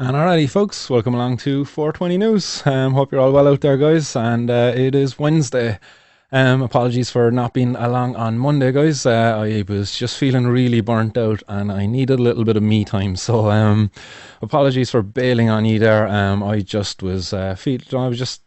And alrighty, folks, welcome along to 420 News. Hope you're all well out there, guys. And it is Wednesday. Apologies for not being along on Monday, guys. I was just feeling really burnt out, and I needed a little bit of me time. So, apologies for bailing on you there. I was just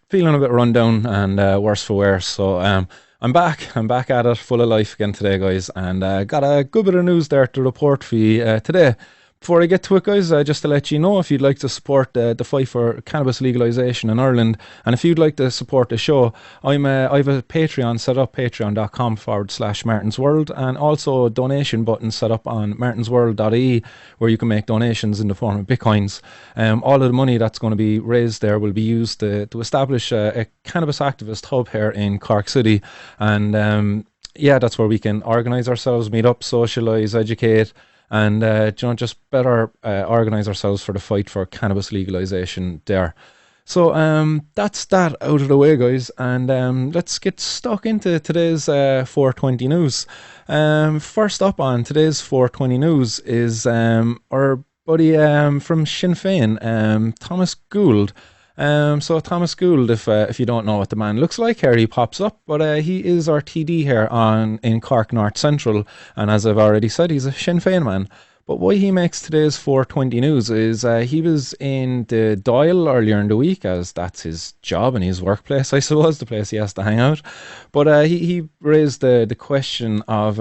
feeling a bit run down and worse for wear. So, I'm back. I'm back at it, full of life again today, guys, and got a good bit of news there to report for you today. Before I get to it, guys, just to let you know, if you'd like to support the fight for cannabis legalisation in Ireland, and if you'd like to support the show, I have a Patreon set up, patreon.com/Martin's World, and also a donation button set up on martinsworld.ie, where you can make donations in the form of bitcoins. All of the money that's going to be raised there will be used to establish a cannabis activist hub here in Cork City, and yeah, that's where we can organise ourselves, meet up, socialise, educate, and just better organise ourselves for the fight for cannabis legalisation there. So that's that out of the way, guys, and let's get stuck into today's 420 News. First up on today's 420 News is our buddy from Sinn Fein, Thomas Gould. So Thomas Gould, if you don't know what the man looks like, here he pops up, but he is our TD here in Cork North Central, and as I've already said, he's a Sinn Féin man. But why he makes today's 420 News is he was in the dail earlier in the week, as that's his job and his workplace, I suppose, the place he has to hang out. But he raised the question of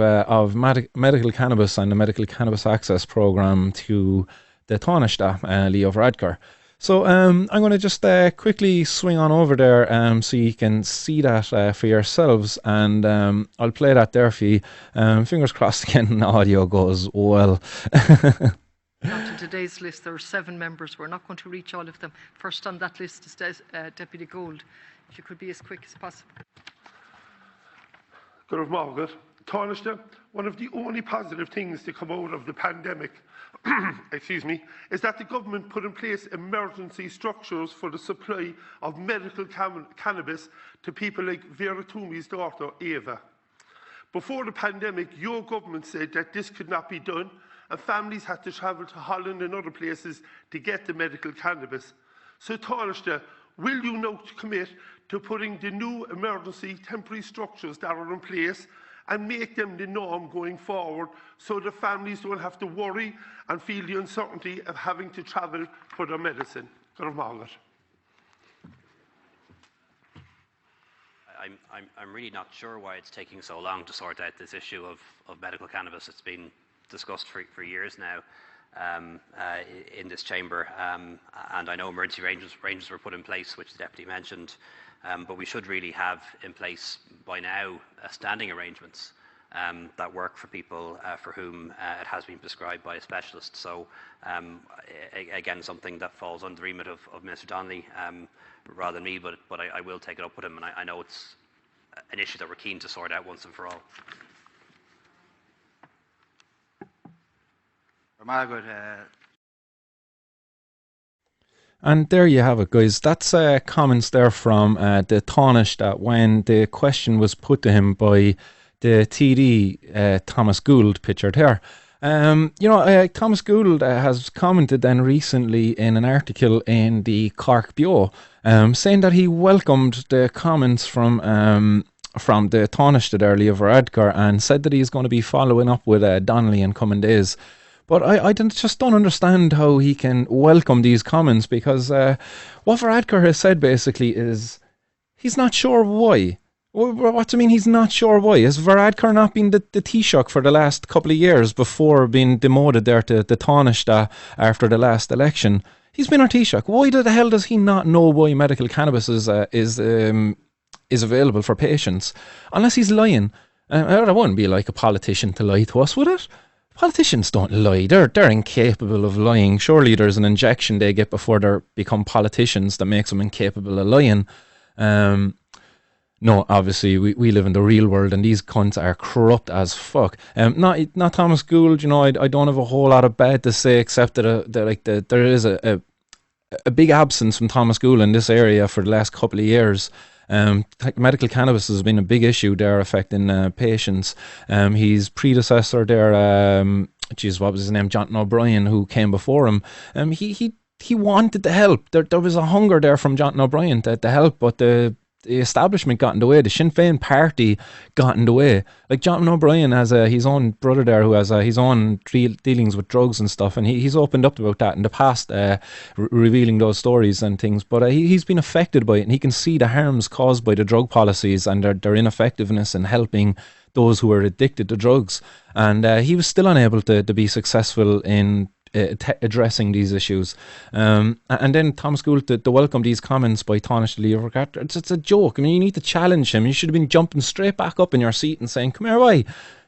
medical cannabis and the medical cannabis access programme to the Taoiseach, Leo Varadkar. So I'm going to just quickly swing on over there so you can see that for yourselves, and I'll play that there for you. Fingers crossed again the audio goes well. On to today's list, there are 7 members. We're not going to reach all of them. First on that list is Deputy Gould. If you could be as quick as possible. Good morning. Taoiseach, one of the only positive things to come out of the pandemic excuse me, is that the government put in place emergency structures for the supply of medical cannabis to people like Vera Toomey's daughter, Eva. Before the pandemic, your government said that this could not be done, and families had to travel to Holland and other places to get the medical cannabis. So, Taoiseach, will you now commit to putting the new emergency temporary structures that are in place and make them the norm going forward, so the families don't have to worry and feel the uncertainty of having to travel for their medicine? I'm really not sure why it's taking so long to sort out this issue of medical cannabis. It's been discussed for years now in this chamber, and I know emergency ranges were put in place, which the Deputy mentioned, but we should really have in place by now standing arrangements that work for people for whom it has been prescribed by a specialist. So again, something that falls under the remit of Minister Donnelly rather than me, but I will take it up with him, and I know it's an issue that we're keen to sort out once and for all. And there you have it, guys. That's comments there from the Taoiseach that when the question was put to him by the TD, Thomas Gould, pictured here. Thomas Gould has commented then recently in an article in the Cork Bio, saying that he welcomed the comments from the Taoiseach there, Leo Varadkar, and said that he's going to be following up with Donnelly in coming days. But I just don't understand how he can welcome these comments, because what Varadkar has said basically is he's not sure why. What do you mean he's not sure why? Has Varadkar not been the Taoiseach for the last couple of years before being demoted there to the Taoiseach after the last election? He's been our Taoiseach. Why the hell does he not know why medical cannabis is available for patients? Unless he's lying. That wouldn't be like a politician to lie to us, would it? Politicians don't lie. They're incapable of lying. Surely there's an injection they get before they become politicians that makes them incapable of lying. No, obviously we live in the real world, and these cunts are corrupt as fuck. Not Thomas Gould. I don't have a whole lot of bad to say, except that there is a big absence from Thomas Gould in this area for the last couple of years. Medical cannabis has been a big issue there affecting patients. His predecessor there, what was his name? Jonathan O'Brien, who came before him. He he wanted to help. There was a hunger there from Jonathan O'Brien to help, but the establishment got in the way. The Sinn Féin party got in the way. Like Jonathan O'Brien has his own brother there who has his own dealings with drugs and stuff, and he's opened up about that in the past, revealing those stories and things. But he's been affected by it, and he can see the harms caused by the drug policies and their ineffectiveness in helping those who are addicted to drugs. And he was still unable to be successful in addressing these issues. And then Thomas Gould to welcome these comments by Tánaiste Leo Varadkar. It's a joke. I mean, you need to challenge him. You should have been jumping straight back up in your seat and saying, come here, why?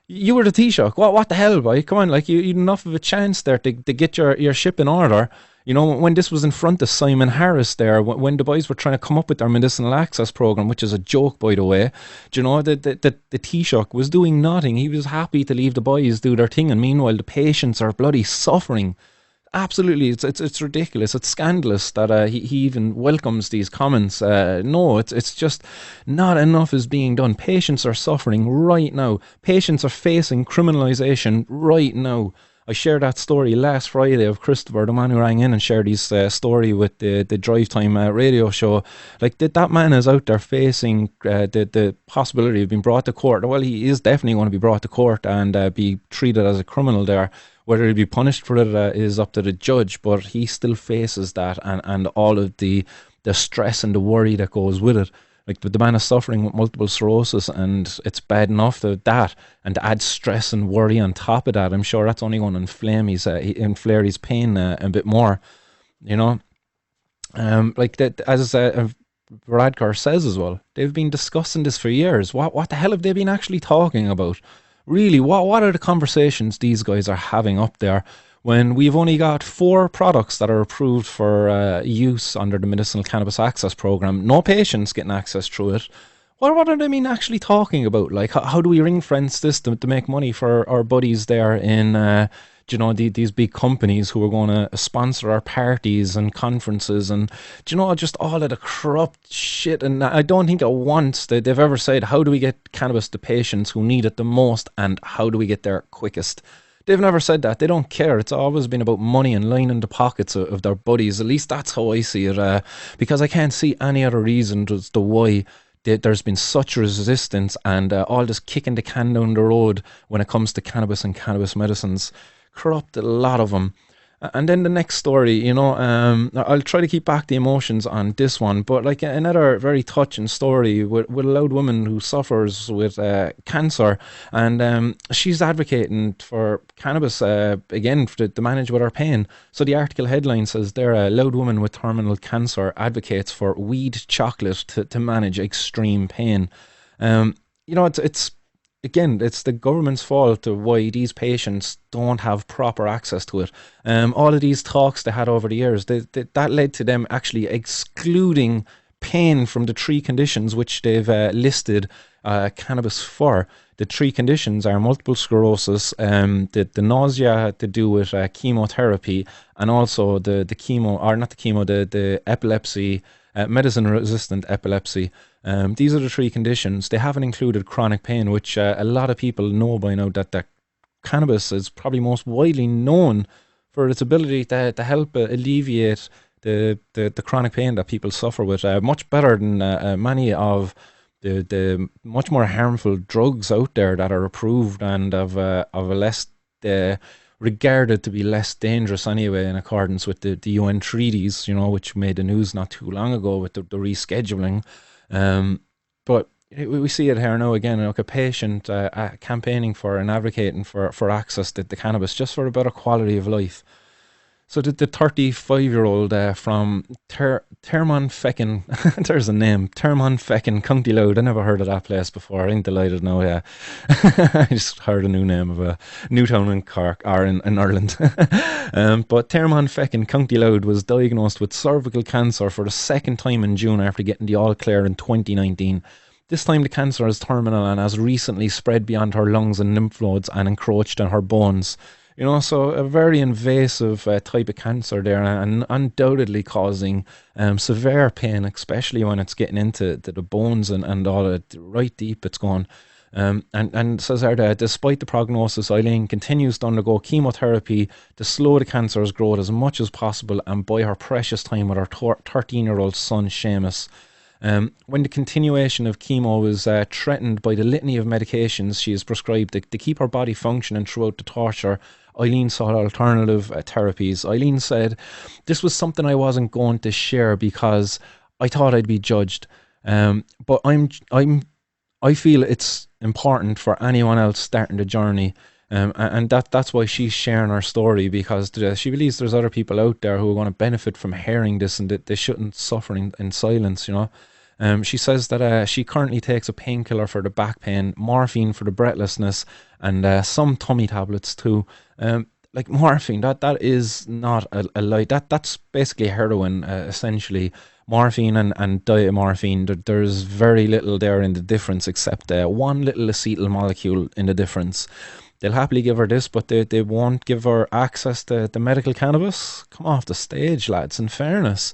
You were the Taoiseach. What the hell, boy? Come on, like you had enough of a chance there to get your ship in order. You know, when this was in front of Simon Harris there, when the boys were trying to come up with their medicinal access program, which is a joke, by the way, do you know, the Taoiseach was doing nothing. He was happy to leave the boys do their thing, and meanwhile the patients are bloody suffering. Absolutely, it's ridiculous. It's scandalous that he even welcomes these comments. No, it's just not enough is being done. Patients are suffering right now. Patients are facing criminalisation right now. I shared that story last Friday of Christopher, the man who rang in and shared his story with the Drive Time radio show. Like, that man is out there facing the possibility of being brought to court. Well, he is definitely going to be brought to court and be treated as a criminal there. Whether he'll be punished for it is up to the judge, but he still faces that and all of the stress and the worry that goes with it. Like, the man is suffering with multiple sclerosis, and it's bad enough that, and to add stress and worry on top of that, I'm sure that's only going to inflare his pain a bit more, you know. Like that, as Varadkar says as well, they've been discussing this for years. What the hell have they been actually talking about? Really, what are the conversations these guys are having up there when we've only got 4 products that are approved for use under the Medicinal Cannabis Access Programme? No patients getting access through it. What are they mean actually talking about? Like, how do we ring fence this to make money for our buddies there in, you know, these big companies who are going to sponsor our parties and conferences and, you know, just all of the corrupt shit. And I don't think at once they've ever said, how do we get cannabis to patients who need it the most and how do we get there quickest? They've never said that. They don't care. It's always been about money and lining the pockets of their buddies. At least that's how I see it, because I can't see any other reason as to why there's been such resistance and all this kicking the can down the road when it comes to cannabis and cannabis medicines. Corrupt a lot of them. And then the next story, you know, I'll try to keep back the emotions on this one, but like another very touching story with a loud woman who suffers with cancer, and she's advocating for cannabis again to manage with her pain. So the article headline says there, a loud woman with terminal cancer advocates for weed chocolate to manage extreme pain. You know, it's again, it's the government's fault of why these patients don't have proper access to it. All of these talks they had over the years, that led to them actually excluding pain from the 3 conditions which they've listed cannabis for. The 3 conditions are multiple sclerosis, the nausea to do with chemotherapy, and also the epilepsy, medicine-resistant epilepsy. These are the 3 conditions. They haven't included chronic pain, which a lot of people know by now that cannabis is probably most widely known for its ability to help alleviate the chronic pain that people suffer with, much better than many of the much more harmful drugs out there that are approved and of a less regarded to be less dangerous anyway, in accordance with the UN treaties, you know, which made the news not too long ago with the rescheduling. But we see it here now again, like a patient campaigning for and advocating for access to the cannabis just for a better quality of life. So the 35-year-old from Termonfeckin, there's a name, Termonfeckin, County Louth. I never heard of that place before. I'm delighted now, yeah. I just heard a new name of a new town in Cork, or in Ireland. But Termonfeckin, County Louth, was diagnosed with cervical cancer for the 2nd time in June after getting the all clear in 2019. This time the cancer is terminal and has recently spread beyond her lungs and lymph nodes and encroached on her bones. You know, so a very invasive type of cancer there, and undoubtedly causing severe pain, especially when it's getting into the bones and all it right deep it's gone. And says there that despite the prognosis, Eileen continues to undergo chemotherapy to slow the cancer's growth as much as possible and buy her precious time with her 13-year-old son, Seamus. When the continuation of chemo is threatened by the litany of medications she is prescribed to keep her body functioning throughout the torture, Eileen sought alternative therapies. Eileen said, "This was something I wasn't going to share because I thought I'd be judged. But I feel it's important for anyone else starting the journey." And that's why she's sharing her story, because she believes there's other people out there who are going to benefit from hearing this, and that they shouldn't suffer in silence, you know. She says that she currently takes a painkiller for the back pain, morphine for the breathlessness, and some tummy tablets too. Like morphine, that is not a lie. That's basically heroin, essentially. Morphine and diamorphine, there's very little there in the difference, except one little acetyl molecule in the difference. They'll happily give her this, but they won't give her access to the medical cannabis. Come off the stage, lads, in fairness.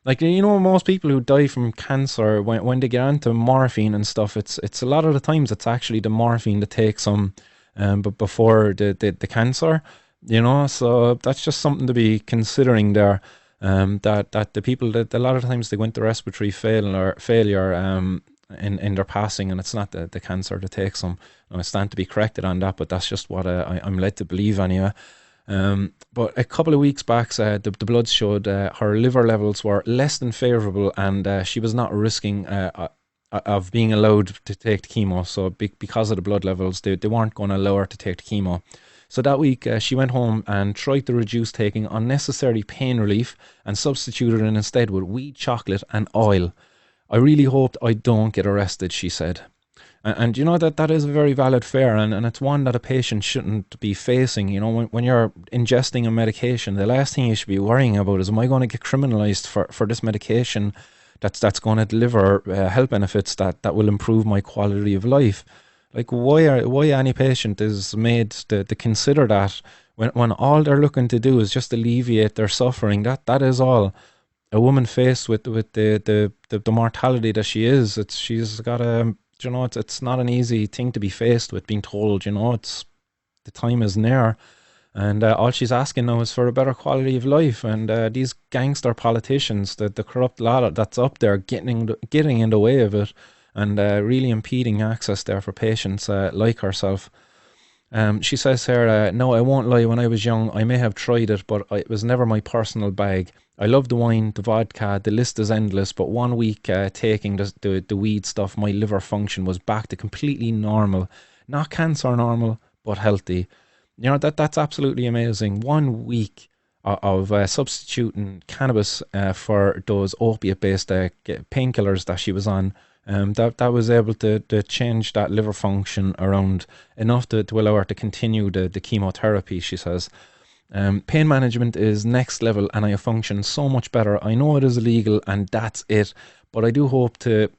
Like, you know, most people who die from cancer, when they get onto morphine and stuff, it's a lot of the times it's actually the morphine that takes them but before the cancer, you know. So that's just something to be considering there. That the people that a lot of times they go into respiratory failure in their passing, and it's not the cancer that takes them. I stand to be corrected on that, but that's just what I'm led to believe anyway. But a couple of weeks back, the blood showed her liver levels were less than favourable, and she was not risking of being allowed to take the chemo. So because of the blood levels, they weren't going to allow her to take the chemo. So that week, she went home and tried to reduce taking unnecessary pain relief and substituted it instead with wheat chocolate and oil. "I really hoped I don't get arrested," she said. And you know, that is a very valid fear, and it's one that a patient shouldn't be facing. You know, when you're ingesting a medication, the last thing you should be worrying about is, am I going to get criminalised for this medication that's going to deliver health benefits that will improve my quality of life? Like, why any patient is made to consider that when all they're looking to do is just alleviate their suffering? That is all. A woman faced with the mortality that she is, she's got a, you know, it's not an easy thing to be faced with, being told, you know, the time is near, and all she's asking now is for a better quality of life. And these gangster politicians, the corrupt lot that's up there, getting in the way of it, and really impeding access there for patients like herself. She says here, "No, I won't lie, when I was young I may have tried it, but it was never my personal bag. I love the wine, the vodka, the list is endless, but 1 week taking the weed stuff, my liver function was back to completely normal. Not cancer normal, but healthy." You know, that's absolutely amazing. 1 week of substituting cannabis for those opiate-based painkillers that she was on, that was able to change that liver function around enough to allow her to continue the chemotherapy, she says. "Pain management is next level, and I function so much better. I know it is illegal, and that's it, but I do hope to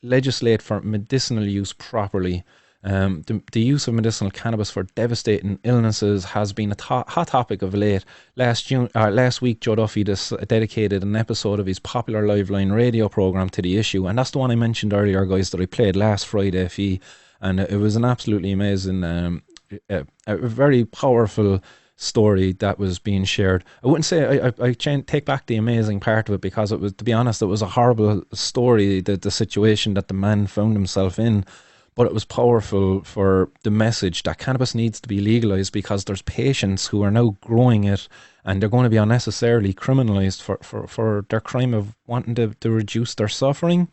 legislate for medicinal use properly. The use of medicinal cannabis for devastating illnesses has been a hot topic of late. Last week, Joe Duffy dedicated an episode of his popular Liveline radio programme to the issue, and that's the one I mentioned earlier, guys, that I played last Friday, and it was an absolutely amazing, a very powerful story that was being shared. I wouldn't say I take back the amazing part of it, because it was, to be honest, it was a horrible story, the situation that the man found himself in. But it was powerful for the message that cannabis needs to be legalised, because there's patients who are now growing it, and they're going to be unnecessarily criminalised for their crime of wanting to reduce their suffering.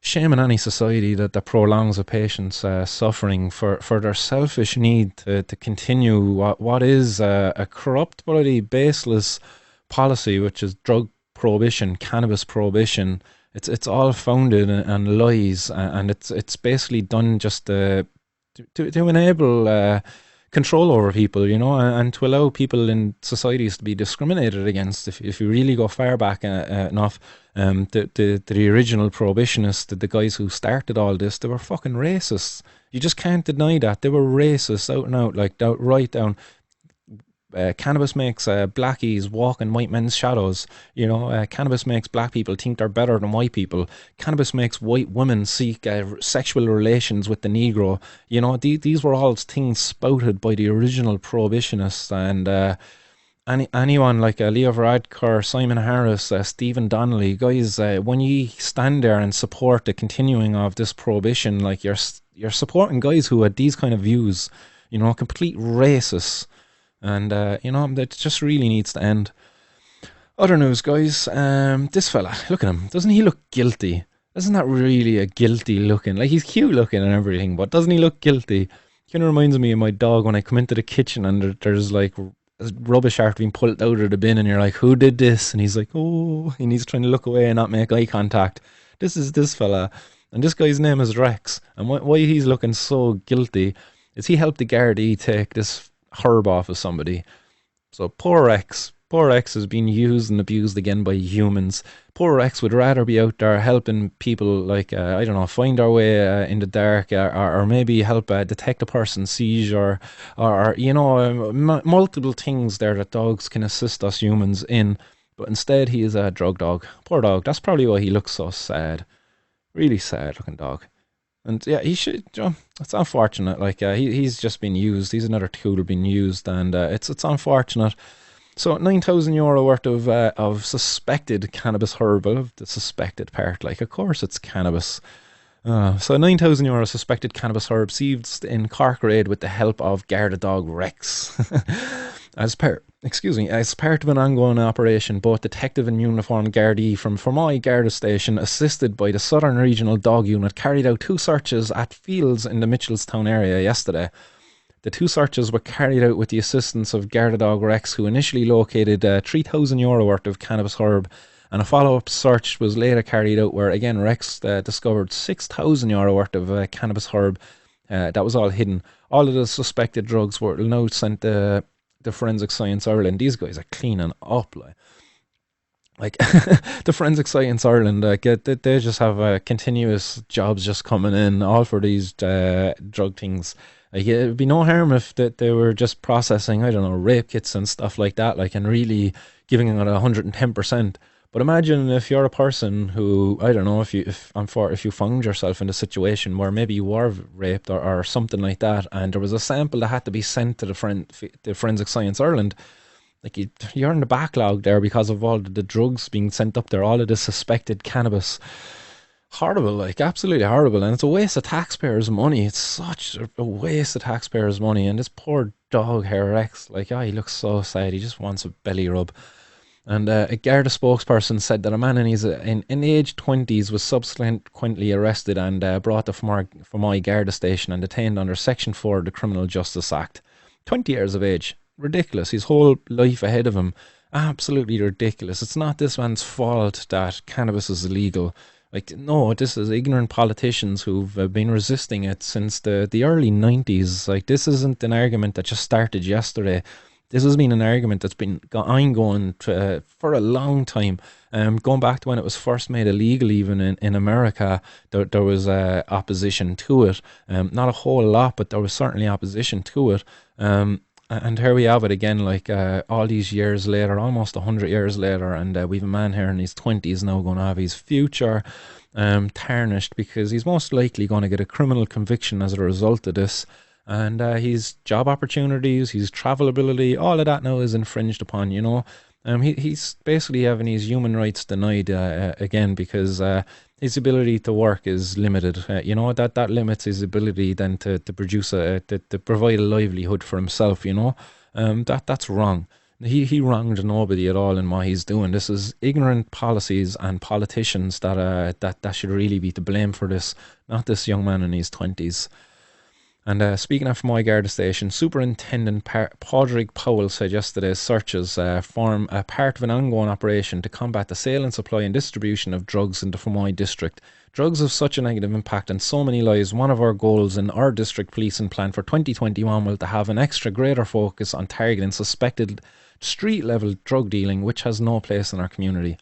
Shame in any society that prolongs a patient's suffering for their selfish need to continue what is a corrupt, bloody, baseless policy, which is drug prohibition, cannabis prohibition. It's all founded on lies, and it's basically done just to enable control over people, you know, and to allow people in societies to be discriminated against. If you really go far back enough, the original prohibitionists, the guys who started all this, they were fucking racists. You just can't deny that. They were racist out and out, like right down. Cannabis makes blackies walk in white men's shadows. You know, cannabis makes black people think they're better than white people. Cannabis makes white women seek sexual relations with the Negro. You know, these were all things spouted by the original prohibitionists, and anyone like Leo Varadkar, Simon Harris, Stephen Donnelly, guys, when you stand there and support the continuing of this prohibition, like you're supporting guys who had these kind of views, you know, complete racists, and you know, that just really needs to end. Other news, guys. This fella, look at him. Doesn't he look guilty? Isn't that really a guilty looking? Like, he's cute looking and everything, but doesn't he look guilty? Kind of reminds me of my dog when I come into the kitchen and there's like rubbish after being pulled out of the bin, and you're like, who did this? And he's like, oh, and he's trying to look away and not make eye contact. This is this fella, and this guy's name is Rex, and why he's looking so guilty is he helped the Gardai take this herb off of somebody. So poor Rex is being used and abused again by humans. Poor Rex would rather be out there helping people, like, I don't know, find our way in the dark, or maybe help detect a person's seizure, or you know, multiple things there that dogs can assist us humans in. But instead, he is a drug dog. Poor dog. That's probably why he looks so sad. Really sad looking dog. And yeah, he should. You know, it's unfortunate. Like, he's just been used. He's another tool being used, and it's unfortunate. So €9,000 worth of suspected cannabis herb. I love the suspected part. Like, of course it's cannabis. So €9,000 suspected cannabis herb seized in Cork raid with the help of Garda dog Rex. As part of an ongoing operation, both detective and uniformed Gardaí from Fermoy Garda Station, assisted by the Southern Regional Dog Unit, carried out 2 searches at fields in the Mitchellstown area yesterday. The 2 searches were carried out with the assistance of Garda dog Rex, who initially located €3,000 worth of cannabis herb, and a follow-up search was later carried out where, again, Rex discovered €6,000 worth of cannabis herb. That was all hidden. All of the suspected drugs were now sent to the Forensic Science Ireland. These guys are cleaning up, like the Forensic Science Ireland, they just have continuous jobs just coming in, all for these drug things. Like, it'd be no harm if they were just processing, I don't know, rape kits and stuff like that, like, and really giving it 110%. But imagine if you're a person who, I don't know, if you found yourself in a situation where maybe you were raped or something like that, and there was a sample that had to be sent to the Forensic Science Ireland. Like, you're in the backlog there because of all the drugs being sent up there, all of the suspected cannabis. Horrible, like, absolutely horrible, and it's a waste of taxpayers' money. It's such a waste of taxpayers' money, and this poor dog here, Rex, like, he looks so sad. He just wants a belly rub. And a Garda spokesperson said that a man in his age 20s was subsequently arrested and brought to Fermoy Garda Station and detained under Section 4 of the Criminal Justice Act. 20 years of age. Ridiculous. His whole life ahead of him. Absolutely ridiculous. It's not this man's fault that cannabis is illegal. Like, no, this is ignorant politicians who've been resisting it since the early 90s. Like, this isn't an argument that just started yesterday. This has been an argument that's been ongoing for a long time. Going back to when it was first made illegal, even in America, there was opposition to it. Not a whole lot, but there was certainly opposition to it. And here we have it again, like, all these years later, almost 100 years later, and we've a man here in his 20s now going to have his future tarnished because he's most likely going to get a criminal conviction as a result of this. And his job opportunities, his travel ability, all of that now is infringed upon, you know. He's basically having his human rights denied again because his ability to work is limited. You know, that limits his ability then to produce to provide a livelihood for himself, you know. That's wrong. He wronged nobody at all in what he's doing. This is ignorant policies and politicians that should really be to blame for this, not this young man in his 20s. And speaking of Fermoy Garda Station, Superintendent Padraig Powell said yesterday's searches form a part of an ongoing operation to combat the sale and supply and distribution of drugs in the Fermoy district. Drugs have such a negative impact on so many lives. One of our goals in our district policing plan for 2021 will to have an extra greater focus on targeting suspected street-level drug dealing, which has no place in our community.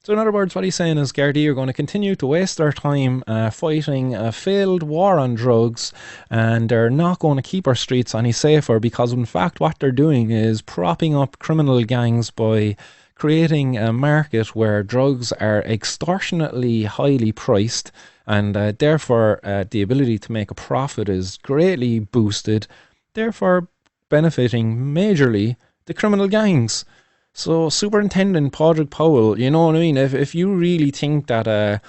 So in other words, what he's saying is Gardaí are going to continue to waste their time fighting a failed war on drugs, and they're not going to keep our streets any safer, because in fact what they're doing is propping up criminal gangs by creating a market where drugs are extortionately highly priced, and therefore the ability to make a profit is greatly boosted, therefore benefiting majorly the criminal gangs. So, Superintendent Padraig Powell, you know what I mean? If you really think that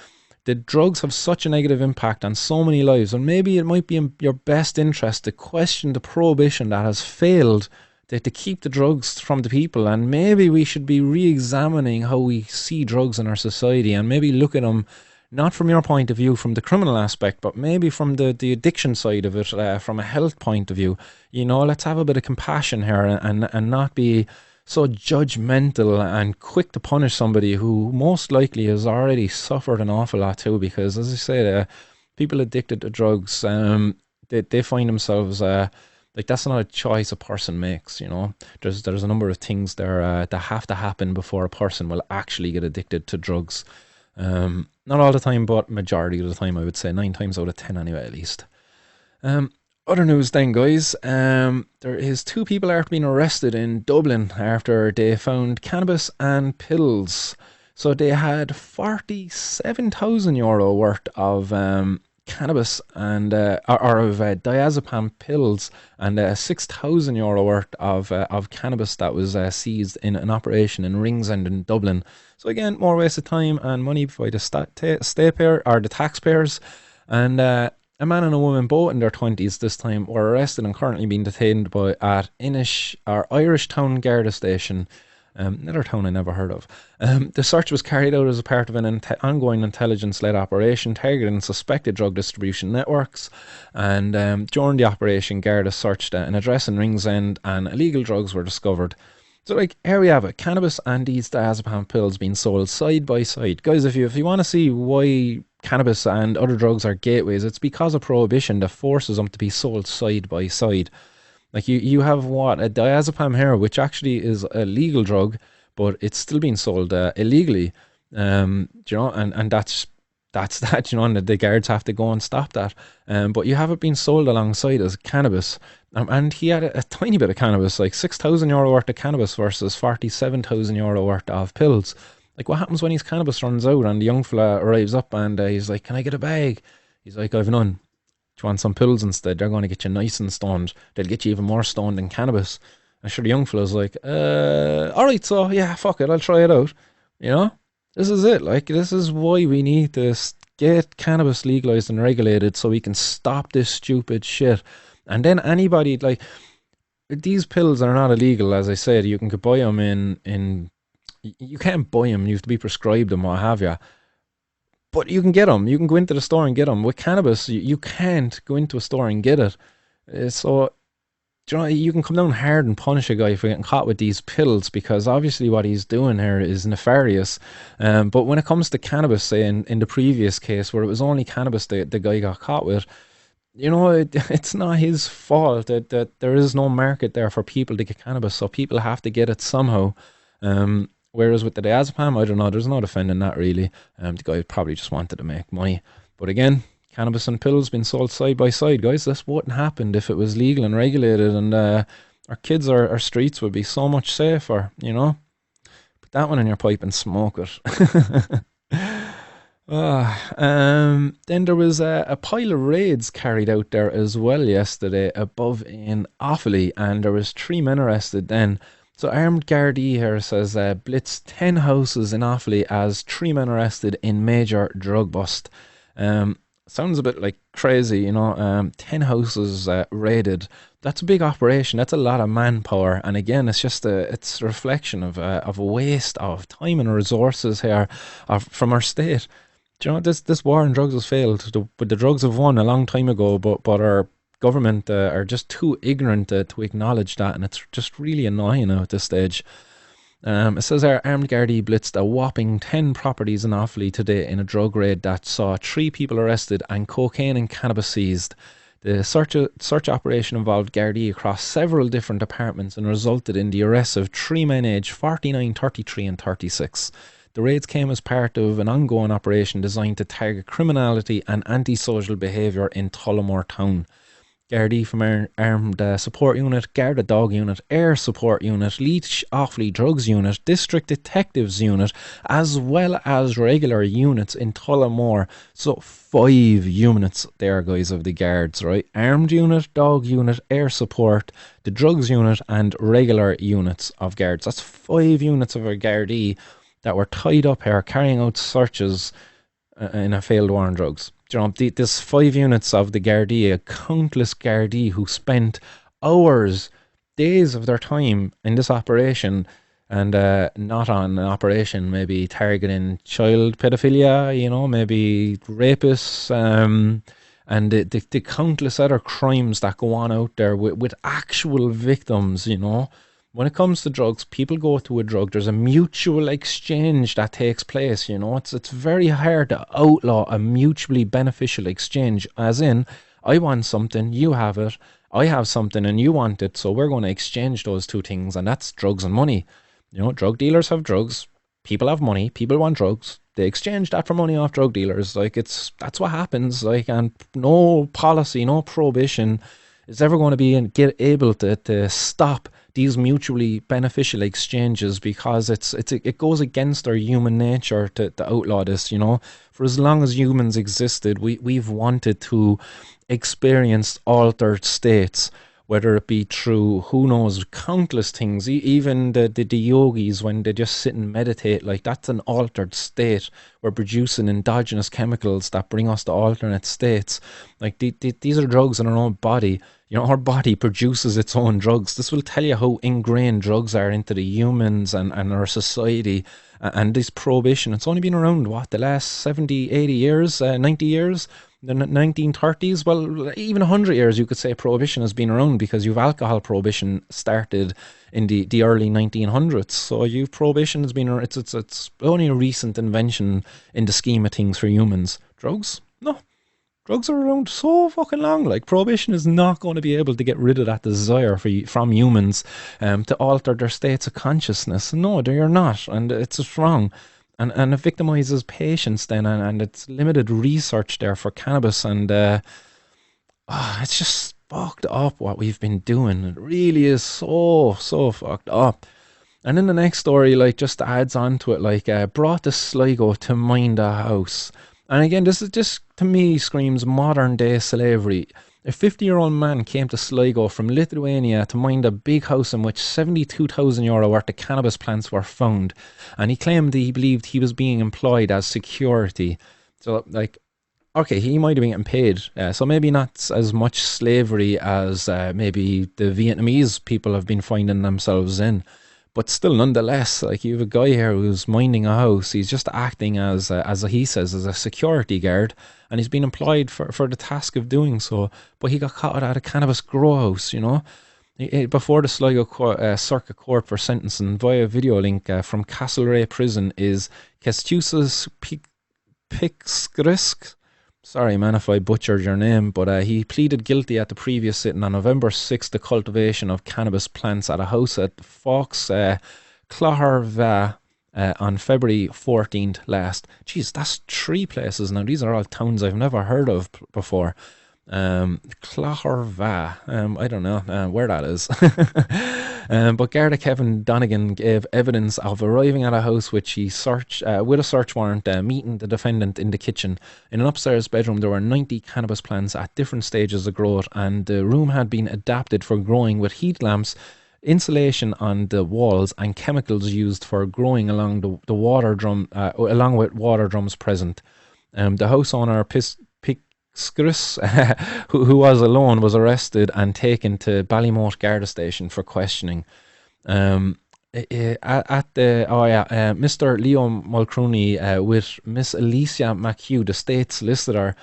the drugs have such a negative impact on so many lives, and maybe it might be in your best interest to question the prohibition that has failed to keep the drugs from the people, and maybe we should be re-examining how we see drugs in our society, and maybe look at them not from your point of view, from the criminal aspect, but maybe from the addiction side of it, from a health point of view. You know, let's have a bit of compassion here, and not be so judgmental and quick to punish somebody who most likely has already suffered an awful lot too, because as I said, people addicted to drugs, they find themselves like, that's not a choice a person makes. You know, there's a number of things there that have to happen before a person will actually get addicted to drugs. Not all the time, but majority of the time, I would say 9 times out of 10 anyway, at least. Other news then, guys. There is 2 people are being arrested in Dublin after they found cannabis and pills. So they had €47,000 worth of cannabis and or of diazepam pills, and €6,000 worth of cannabis that was seized in an operation in Ringsend in Dublin. So again, more waste of time and money by the state payer or the taxpayers. And a man and a woman, both in their 20s this time, were arrested and currently being detained at Irish Town Garda Station. Another town I never heard of. The search was carried out as a part of an ongoing intelligence-led operation targeting suspected drug distribution networks. And during the operation, Garda searched an address in Ringsend, and illegal drugs were discovered. So, like, here we have it. Cannabis and these diazepam pills being sold side by side. Guys, if you want to see why cannabis and other drugs are gateways, it's because of prohibition that forces them to be sold side by side. Like, you have what? A diazepam here, which actually is a legal drug, but it's still being sold illegally. You know, and that's that, you know, and the guards have to go and stop that. But you have it being sold alongside as cannabis. And he had a tiny bit of cannabis, like €6,000 worth of cannabis versus €47,000 worth of pills. Like, what happens when his cannabis runs out and the young fella arrives up and he's like, "Can I get a bag?" He's like, "I've none. Do you want some pills instead? They're going to get you nice and stoned. They'll get you even more stoned than cannabis." And sure, the young fella's like, alright, so yeah, fuck it, I'll try it out. You know? This is it. Like, this is why we need to get cannabis legalized and regulated, so we can stop this stupid shit. And then anybody, like, these pills are not illegal, as I said. You can buy them in you can't buy them, you have to be prescribed them, what have you. But you can get them. You can go into the store and get them. With cannabis, you can't go into a store and get it. So, you know, you can come down hard and punish a guy for getting caught with these pills, because obviously what he's doing here is nefarious. But when it comes to cannabis, say in the previous case where it was only cannabis the guy got caught with, you know, it's not his fault that there is no market there for people to get cannabis, so people have to get it somehow. Whereas with the diazepam, I don't know, there's no defending that really. The guy probably just wanted to make money. But again, cannabis and pills being sold side by side, guys. This wouldn't happen if it was legal and regulated, and our kids, our streets would be so much safer, you know. Put that one in your pipe and smoke it. Then there was a pile of raids carried out there as well yesterday above in Offaly, and there was 3 men arrested then. So armed Gardai here says blitz 10 houses in Offaly as 3 men arrested in major drug bust. Sounds a bit like crazy, you know. 10 houses raided. That's a big operation. That's a lot of manpower. And again, it's just it's a reflection of a waste of time and resources here from our state. Do you know, this war on drugs has failed. But the drugs have won a long time ago, but our government are just too ignorant to acknowledge that, and it's just really annoying now at this stage. It says our armed Gardaí blitzed a whopping 10 properties in Offaly today in a drug raid that saw 3 people arrested and cocaine and cannabis seized. The search operation involved Gardaí across several different departments and resulted in the arrest of 3 men aged 49, 33 and 36. The raids came as part of an ongoing operation designed to target criminality and antisocial behaviour in Tullamore town. Gardai from Armed Support Unit, Garda Dog Unit, Air Support Unit, Louth Offaly Drugs Unit, District Detectives Unit, as well as regular units in Tullamore. So 5 units there, guys, of the guards, right? Armed Unit, Dog Unit, Air Support, the Drugs Unit, and regular units of guards. That's 5 units of our Gardai that were tied up here carrying out searches in a failed war on drugs. You know, this 5 units of the Gardai, countless Gardai who spent hours, days of their time in this operation, and not on an operation maybe targeting child pedophilia, you know, maybe rapists, and the countless other crimes that go on out there with actual victims, you know. When it comes to drugs, people go to a drug. There's a mutual exchange that takes place, you know. It's very hard to outlaw a mutually beneficial exchange, as in, I want something, you have it, I have something and you want it, so we're going to exchange those two things, and that's drugs and money. You know, drug dealers have drugs, people have money, people want drugs, they exchange that for money off drug dealers. Like, that's what happens, like, and no policy, no prohibition is ever going to be able to stop these mutually beneficial exchanges, because it goes against our human nature to outlaw this, you know. For as long as humans existed, we've wanted to experience altered states, whether it be through, who knows, countless things. Even the yogis, when they just sit and meditate, like, that's an altered state. We're producing endogenous chemicals that bring us to alternate states. Like, these are drugs in our own body. You know, our body produces its own drugs. This will tell you how ingrained drugs are into the humans and our society. And this prohibition, it's only been around, what, the last 70, 80 years, 90 years? The 1930s? Well, even 100 years, you could say prohibition has been around, because you've alcohol prohibition started in the early 1900s. So you've prohibition has been, it's only a recent invention in the scheme of things for humans. Drugs? No. Drugs are around so fucking long. Like, prohibition is not going to be able to get rid of that desire from humans to alter their states of consciousness. No, they're not, and it's just wrong. And it victimizes patients then, and it's limited research there for cannabis, and it's just fucked up what we've been doing. It really is so fucked up. And in the next story, like, just adds on to it, like, brought to Sligo to mind a house. And again, this is just, to me, screams modern day slavery. A 50-year-old man came to Sligo from Lithuania to mind a big house in which €72,000 worth of cannabis plants were found. And he claimed that he believed he was being employed as security. So, like, okay, he might have been getting paid. So maybe not as much slavery as maybe the Vietnamese people have been finding themselves in. But still, nonetheless, like, you have a guy here who's minding a house. He's just acting as he says, as a security guard, and he's been employed for the task of doing so. But he got caught at a cannabis grow house, you know. Before the Sligo Circuit Court for sentencing via video link from Castlereagh Prison is Kestusas Pixgrisk. Sorry, man, if I butchered your name, but he pleaded guilty at the previous sitting on November 6th to cultivation of cannabis plants at a house at Fox Clogherva on February 14th last. Jeez, that's 3 places now. These are all towns I've never heard of before. Clogherva, I don't know where that is. But Garda Kevin Donegan gave evidence of arriving at a house which he searched with a search warrant, meeting the defendant in the kitchen. In an upstairs bedroom there were 90 cannabis plants at different stages of growth, and the room had been adapted for growing with heat lamps, insulation on the walls, and chemicals used for growing along the water drum, along with water drums present. The house owner Skris, who was alone, was arrested and taken to Ballymote Garda Station for questioning. Mr. Leo Mulcrooney with Miss Alicia McHugh, the state solicitor,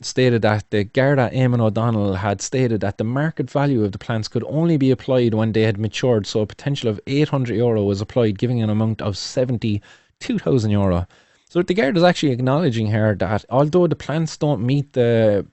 stated that the Garda Eamon O'Donnell had stated that the market value of the plants could only be applied when they had matured, so a potential of €800 was applied, giving an amount of €72,000. So the Garda is actually acknowledging here that although the plants don't meet that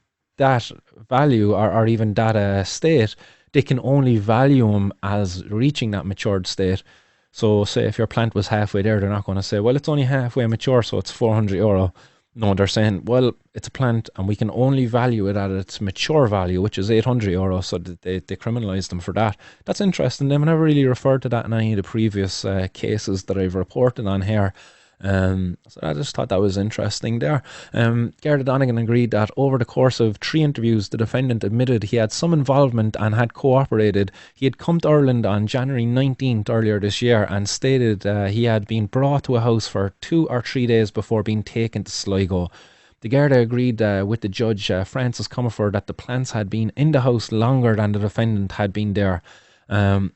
value or even that state, they can only value them as reaching that matured state. So say if your plant was halfway there, they're not going to say, well, it's only halfway mature, so it's €400. No, they're saying, well, it's a plant and we can only value it at its mature value, which is €800. So they criminalise them for that. That's interesting. They've never really referred to that in any of the previous cases that I've reported on here. So I just thought that was interesting there. Garda Donegan agreed that over the course of 3 interviews, the defendant admitted he had some involvement and had cooperated. He had come to Ireland on January 19th earlier this year and stated he had been brought to a house for 2 or 3 days before being taken to Sligo. The Garda agreed with the judge, Francis Comerford, that the plants had been in the house longer than the defendant had been there. And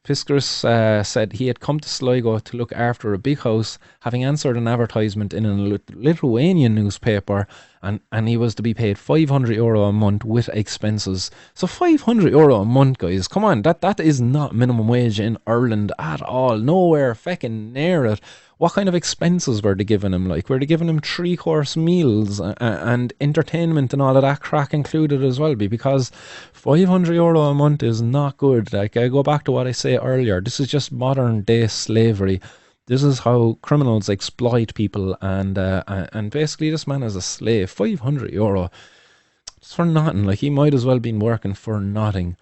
Piscaris said he had come to Sligo to look after a big house, having answered an advertisement in a Lithuanian newspaper, and he was to be paid €500 a month with expenses. So €500 a month, guys, come on, that is not minimum wage in Ireland at all, nowhere feckin' near it. What kind of expenses were they giving him? Like, were they giving him 3-course meals and entertainment and all of that crack included as well? Because €500 a month is not good. Like, I go back to what I say earlier. This is just modern day slavery. This is how criminals exploit people, and basically this man is a slave. €500. It's for nothing. Like, he might as well been working for nothing.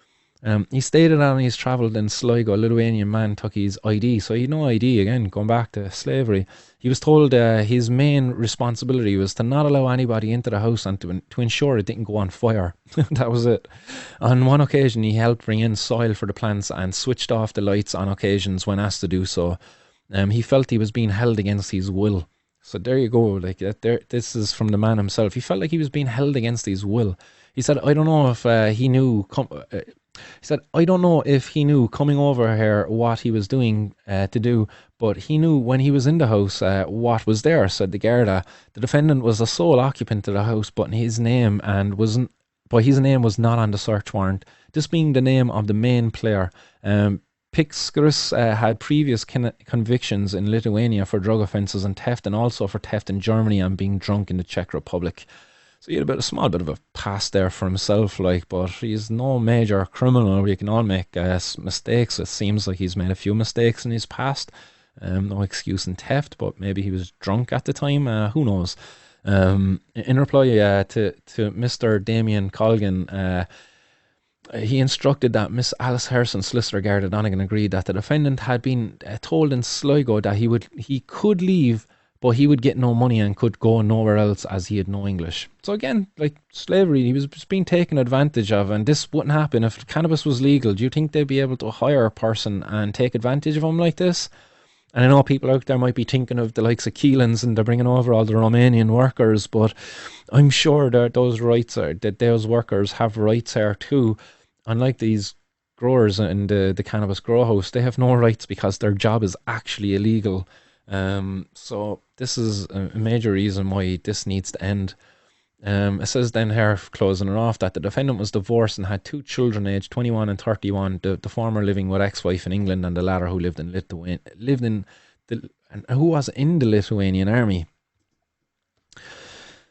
He stated that he's travelled in Sligo. A Lithuanian man took his ID, so he had no ID again, going back to slavery. He was told his main responsibility was to not allow anybody into the house and to ensure it didn't go on fire. That was it. On one occasion, he helped bring in soil for the plants and switched off the lights on occasions when asked to do so. He felt he was being held against his will. So there you go. Like this is from the man himself. He felt like he was being held against his will. He said, I don't know if he knew... He said, I don't know if he knew coming over here what he was doing to do, but he knew when he was in the house what was there, said the Garda. The defendant was the sole occupant of the house, but his name was not on the search warrant, this being the name of the main player. Piscaris had previous convictions in Lithuania for drug offences and theft, and also for theft in Germany and being drunk in the Czech Republic. So he had a small bit of a pass there for himself, like, but he's no major criminal. We can all make mistakes. It seems like he's made a few mistakes in his past. No excuse in theft, but maybe he was drunk at the time. Who knows? In reply to Mr. Damien Colgan, he instructed that Miss Alice Harrison, solicitor Garda Donegan, agreed that the defendant had been told in Sligo that he could leave, but he would get no money and could go nowhere else as he had no English. So again, like slavery, he was just being taken advantage of, and this wouldn't happen if cannabis was legal. Do you think they'd be able to hire a person and take advantage of him like this? And I know people out there might be thinking of the likes of Keelan's and they're bringing over all the Romanian workers, but I'm sure that those workers have rights here too. Unlike these growers in the cannabis grow house, they have no rights because their job is actually illegal. So this is a major reason why this needs to end. It says then here, closing it off, that the defendant was divorced and had 2 children aged 21 and 31, the former living with ex-wife in England and the latter who who was in the Lithuanian army.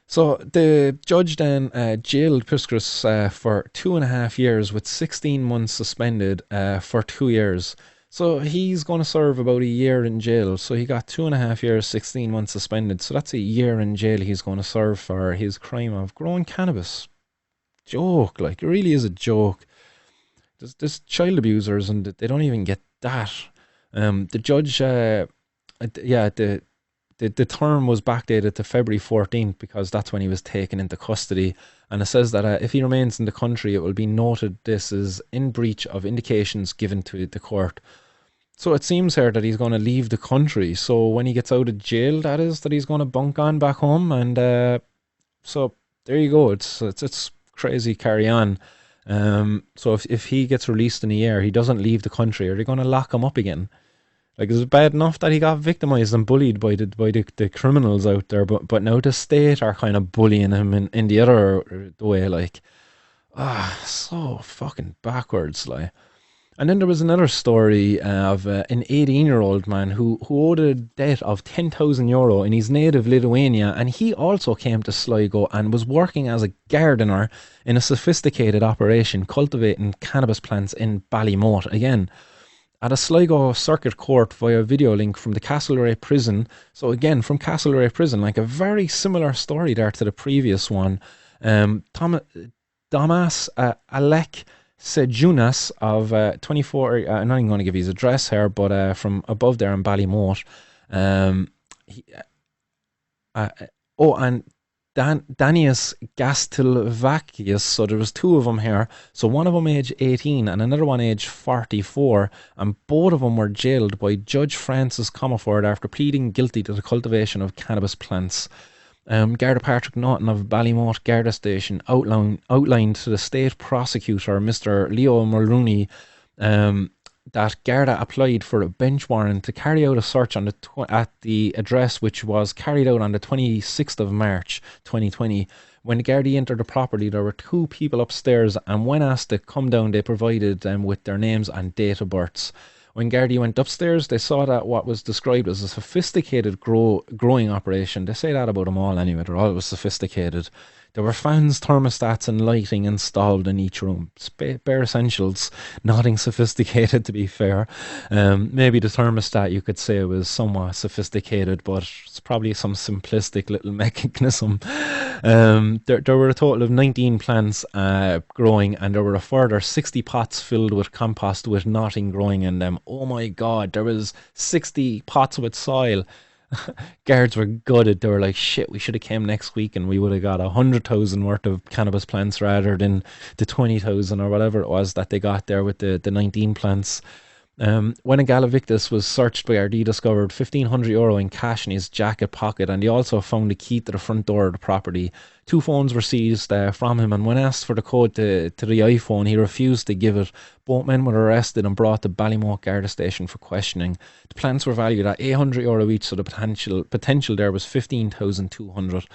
So the judge then jailed Piscaris for 2.5 years with 16 months suspended for 2 years. So he's going to serve about a year in jail. So he got 2.5 years, 16 months suspended. So that's a year in jail he's going to serve for his crime of growing cannabis. Joke, like, it really is a joke. There's child abusers and they don't even get that. The judge, the term was backdated to February 14th because that's when he was taken into custody. And it says that if he remains in the country, it will be noted this is in breach of indications given to the court. So it seems here that he's going to leave the country. So when he gets out of jail, that he's going to bunk on back home. And so there you go. It's crazy carry on. So if he gets released in a year, he doesn't leave the country, are they going to lock him up again? Like, it's bad enough that he got victimized and bullied by the criminals out there, but now the state are kind of bullying him in the other way, like, so fucking backwards, like. And then there was another story of an 18-year-old man who owed a debt of €10,000 in his native Lithuania, and he also came to Sligo and was working as a gardener in a sophisticated operation cultivating cannabis plants in Ballymote again. at a Sligo circuit court via video link from the Castlereagh prison. So again, from Castlereagh prison, like a very similar story there to the previous one. Thomas Alec Sejunas of 24, I'm not even going to give his address here, but from above there in Ballymote. He, and Danius Gastilvakius, so there was two of them here. So one of them aged 18 and another one aged 44, and both of them were jailed by Judge Francis Comerford after pleading guilty to the cultivation of cannabis plants. Garda Patrick Naughton of Ballymote Garda Station outlined to the state prosecutor, Mr. Leo Mulrooney, that Garda applied for a bench warrant to carry out a search on at the address, which was carried out on the 26th of March 2020. When the Gardaí entered the property, there were two people upstairs, and when asked to come down, they provided them with their names and date of births. When Gardaí went upstairs, they saw that what was described as a sophisticated growing operation. They say that about them all anyway, they're always sophisticated. There were fans, thermostats and lighting installed in each room. Bare essentials, nothing sophisticated to be fair. Maybe the thermostat you could say was somewhat sophisticated, but it's probably some simplistic little mechanism. There were a total of 19 plants growing, and there were a further 60 pots filled with compost with nothing growing in them. Oh my God, there was 60 pots with soil. Guards were gutted. They were like, shit, we should have came next week and we would have got 100,000 worth of cannabis plants rather than the 20,000 or whatever it was that they got there with the 19 plants. When a Galavictus was searched by RD, discovered €1,500 in cash in his jacket pocket, and he also found the key to the front door of the property. 2 phones were seized from him, and when asked for the code to the iPhone, he refused to give it. Both men were arrested and brought to Ballymote Garda Station for questioning. The plants were valued at €800 each, so the potential there was 15,200.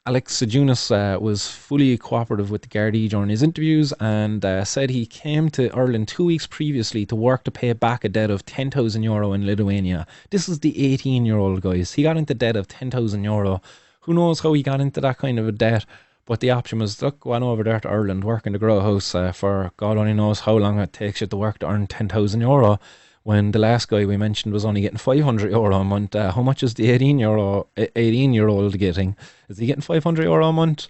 Alex Sejunas was fully cooperative with the Gardaí during his interviews, and said he came to Ireland 2 weeks previously to work to pay back a debt of €10,000 in Lithuania. This is the 18-year-old, guys. He got into debt of €10,000. Who knows how he got into that kind of a debt? But the option was, look, go on over there to Ireland, work in the grow house for God only knows how long it takes you to work to earn €10,000. When the last guy we mentioned was only getting €500 a month. How much is the 18-year-old getting? Is he getting €500 a month?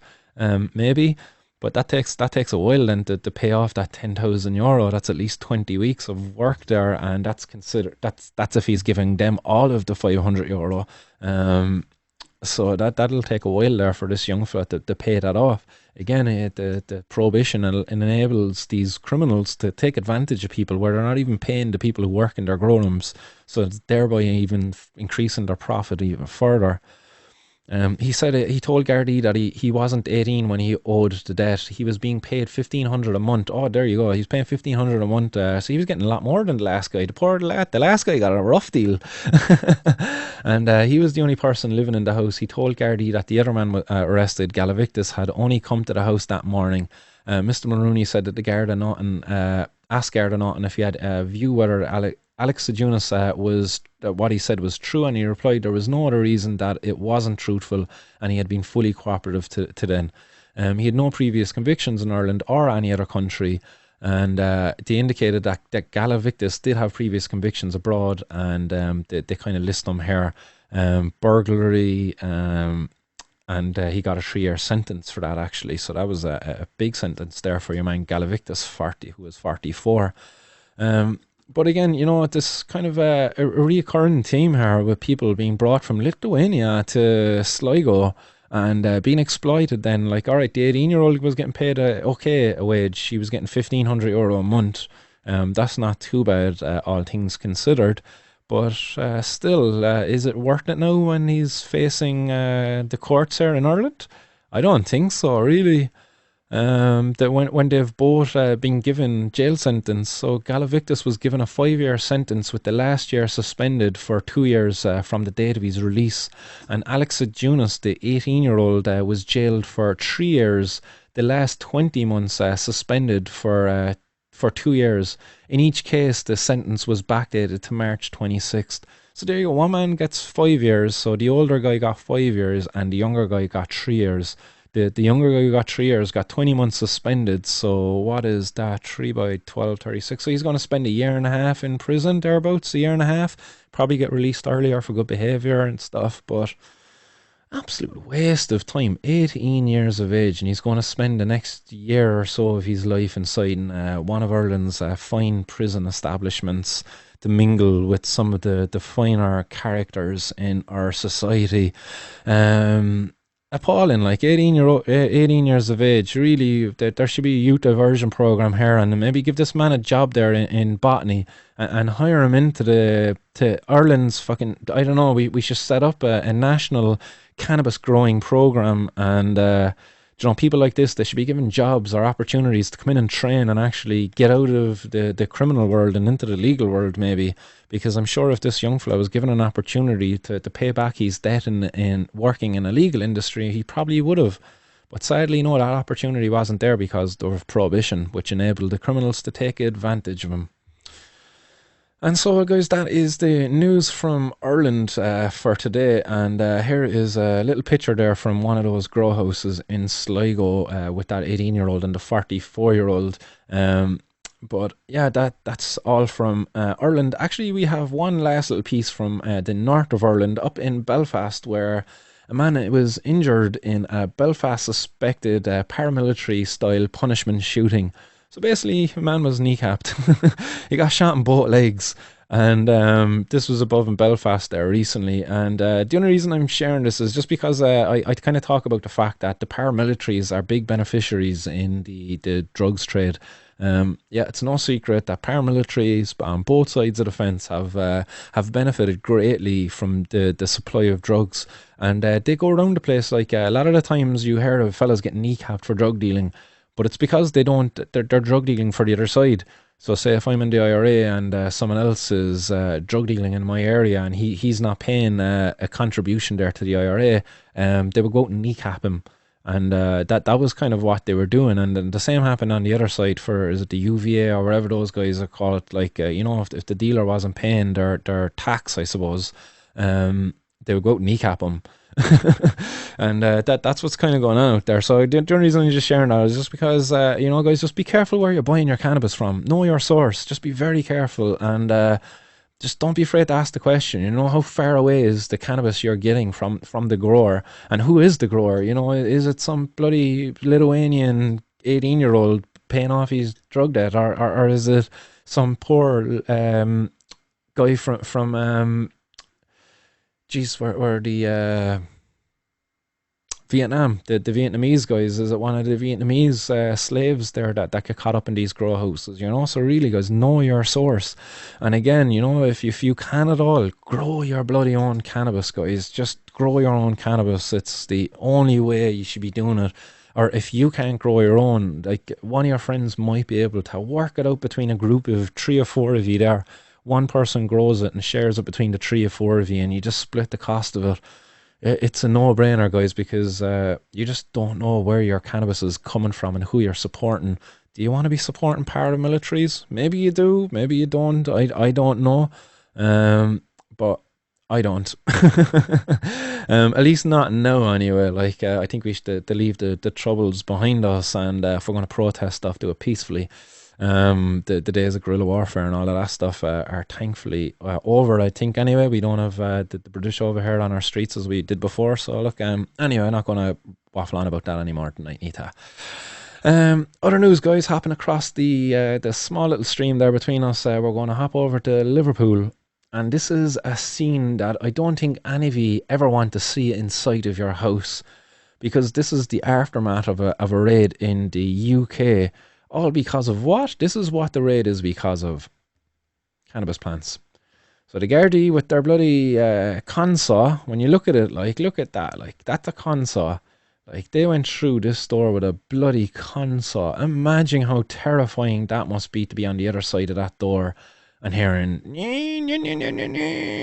Maybe, but that takes a while then to pay off that €10,000. That's at least 20 weeks of work there, and that's if he's giving them all of the €500. So that'll take a while there for this young fella to pay that off. Again, the prohibition enables these criminals to take advantage of people where they're not even paying the people who work in their grow rooms, so it's thereby even increasing their profit even further. He said he told Gardaí that he wasn't 18 when he owed the debt. He was being paid $1,500 a month. Oh, there you go. He's paying $1,500 a month. So he was getting a lot more than the last guy. The last guy got a rough deal, and he was the only person living in the house. He told Gardaí that the other man arrested, Galavictus, had only come to the house that morning. Mr. Mulrooney said that the Garda Naughton asked Garda Naughton if he had a view whether Alex Sejunas was what he said was true, and he replied there was no other reason that it wasn't truthful, and he had been fully cooperative to then. He had no previous convictions in Ireland or any other country, and they indicated that Galavictus did have previous convictions abroad, and they kind of list them here. Burglary, and he got a 3-year sentence for that, actually. So that was a big sentence there for your man Galavictus, who was 44. But again, you know, this kind of a reoccurring theme here with people being brought from Lithuania to Sligo and being exploited then. Like, all right, the 18-year-old was getting paid a wage. She was getting €1,500 a month. That's not too bad, all things considered. But still, is it worth it now when he's facing the courts here in Ireland? I don't think so, really. That when they've both been given jail sentence. So Galavictus was given a 5-year sentence with the last year suspended for 2 years from the date of his release, and Alex Sejunas, the 18-year-old, was jailed for 3 years, the last 20 months suspended for 2 years. In each case, the sentence was backdated to March 26th. So there you go, one man gets 5 years, so the older guy got 5 years and the younger guy got 3 years. The younger guy who got 3 years got 20 months suspended. So what is that? 3 by 12, 36. So he's going to spend a year and a half in prison, thereabouts, a year and a half. Probably get released earlier for good behaviour and stuff. But absolute waste of time. 18 years of age, and he's going to spend the next year or so of his life inside one of Ireland's fine prison establishments to mingle with some of the finer characters in our society. Appalling, like 18 years of age. Really, there should be a youth diversion program here, and maybe give this man a job there in botany, and hire him to Ireland's fucking, I don't know, we should set up a national cannabis growing program, and people like this, they should be given jobs or opportunities to come in and train and actually get out of the criminal world and into the legal world, maybe. Because I'm sure if this young fellow was given an opportunity to pay back his debt in working in a legal industry, he probably would have. But sadly, no, that opportunity wasn't there because of prohibition, which enabled the criminals to take advantage of him. And so, guys, that is the news from Ireland for today. And here is a little picture there from one of those grow houses in Sligo with that 18-year-old and the 44-year-old. But yeah, that's all from Ireland. Actually, we have one last little piece from the north of Ireland, up in Belfast, where a man was injured in a Belfast suspected paramilitary-style punishment shooting. So basically, a man was kneecapped. He got shot in both legs. And this was above in Belfast there recently. And the only reason I'm sharing this is just because I kind of talk about the fact that the paramilitaries are big beneficiaries in the drugs trade. Yeah, it's no secret that paramilitaries on both sides of the fence have benefited greatly from the supply of drugs. And they go around the place, like a lot of the times you hear of fellas getting kneecapped for drug dealing. But it's because they're drug dealing for the other side. So say if I'm in the IRA and someone else is drug dealing in my area and he's not paying a contribution there to the IRA, they would go out and kneecap him. And that was kind of what they were doing. And then the same happened on the other side for, is it the UVA or whatever those guys are called it, like, if the dealer wasn't paying their tax, I suppose, they would go out and kneecap him. And that's what's kind of going on out there. So the only reason I'm just sharing that is just because guys, just be careful where you're buying your cannabis from. Know your source. Just be very careful, and just don't be afraid to ask the question. How far away is the cannabis you're getting from the grower, and who is the grower? Is it some bloody Lithuanian 18-year-old paying off his drug debt, or is it some poor guy from where the Vietnam, the Vietnamese guys? Is it one of the Vietnamese slaves there that get caught up in these grow houses? So really, guys, know your source. And again, if you can at all, grow your bloody own cannabis, guys. Just grow your own cannabis. It's the only way you should be doing it. Or if you can't grow your own, like, one of your friends might be able to work it out between a group of 3 or 4 of you there. One person grows it and shares it between the 3 or 4 of you, and you just split the cost of it. It's a no-brainer, guys, because you just don't know where your cannabis is coming from and who you're supporting. Do you want to be supporting paramilitaries? Maybe you do, maybe you don't. I don't know, but I don't. At least not now, anyway. Like, I think we should leave the troubles behind us, and if we're going to protest stuff, do it peacefully. The days of guerrilla warfare and all of that stuff are thankfully over, I think. Anyway, we don't have the British over here on our streets as we did before. So look, anyway, I'm not going to waffle on about that anymore tonight, Nita. Other news, guys, hopping across the small little stream there between us, we're going to hop over to Liverpool. And this is a scene that I don't think any of you ever want to see inside of your house, because this is the aftermath of a raid in the UK. All because of what? This is what the raid is because of. Cannabis plants. So the Gardai with their bloody consaw, when you look at it, like, look at that, like, that's a consaw. Like, they went through this store with a bloody consaw. Imagine how terrifying that must be to be on the other side of that door and hearing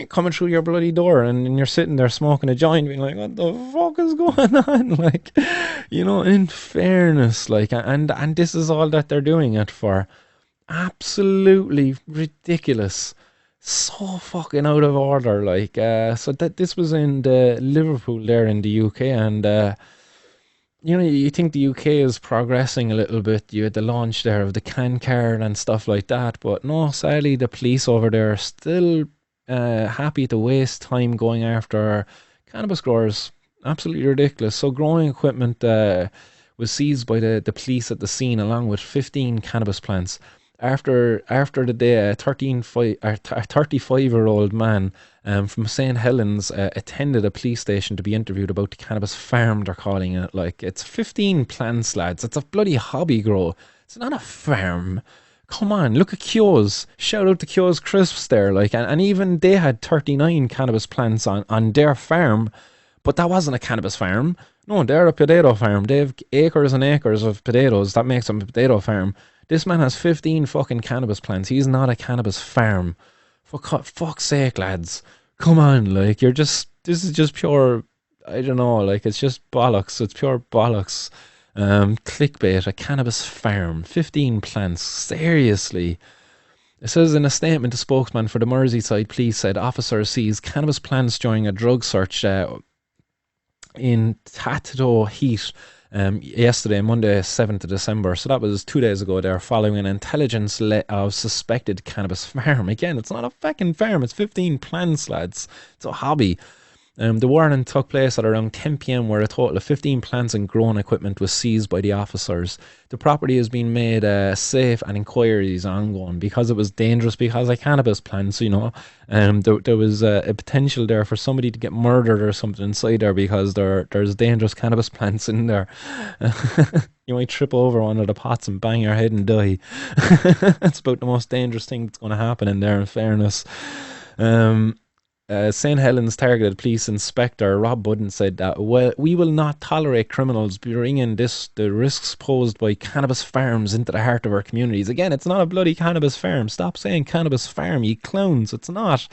coming through your bloody door, and you're sitting there smoking a joint being like, what the fuck is going on? Like, in fairness, like, and this is all that they're doing it for. Absolutely ridiculous. So fucking out of order. Like, so that this was in the Liverpool there in the UK, and you know, you think the UK is progressing a little bit. You had the launch there of the can card and stuff like that, but no, sadly, the police over there are still happy to waste time going after cannabis growers. Absolutely ridiculous. So, growing equipment was seized by the police at the scene, along with 15 cannabis plants. After the day, a 35-year-old man from St. Helens attended a police station to be interviewed about the cannabis farm, they're calling it. Like, it's 15 plants, lads. It's a bloody hobby grow. It's not a farm. Come on, look at Kyo's. Shout out to Kyo's Crisps there. Like, and even they had 39 cannabis plants on their farm, but that wasn't a cannabis farm. No, they're a potato farm. They have acres and acres of potatoes. That makes them a potato farm. This man has 15 fucking cannabis plants. He's not a cannabis farm. For fuck's sake, lads. Come on, like, this is just pure, I don't know, like, it's just bollocks. It's pure bollocks. Clickbait, a cannabis farm. 15 plants. Seriously. It says in a statement, the spokesman for the Merseyside police said officers seized cannabis plants during a drug search in Tato Heat yesterday, Monday, 7th of December. So that was 2 days ago there, following an intelligence of suspected cannabis farm. Again, it's not a fucking farm, it's 15 plants, lads. It's a hobby. The warning took place at around 10 p.m. where a total of 15 plants and growing equipment was seized by the officers. The property has been made safe and inquiries ongoing because it was dangerous because of cannabis plants, you know. There was a potential there for somebody to get murdered or something inside there because there's dangerous cannabis plants in there. You might trip over one of the pots and bang your head and die. That's about the most dangerous thing that's going to happen in there, in fairness. St. Helens targeted police inspector Rob Budden said that, well, we will not tolerate criminals bringing the risks posed by cannabis farms into the heart of our communities. Again, it's not a bloody cannabis farm. Stop saying cannabis farm, you clowns. It's not.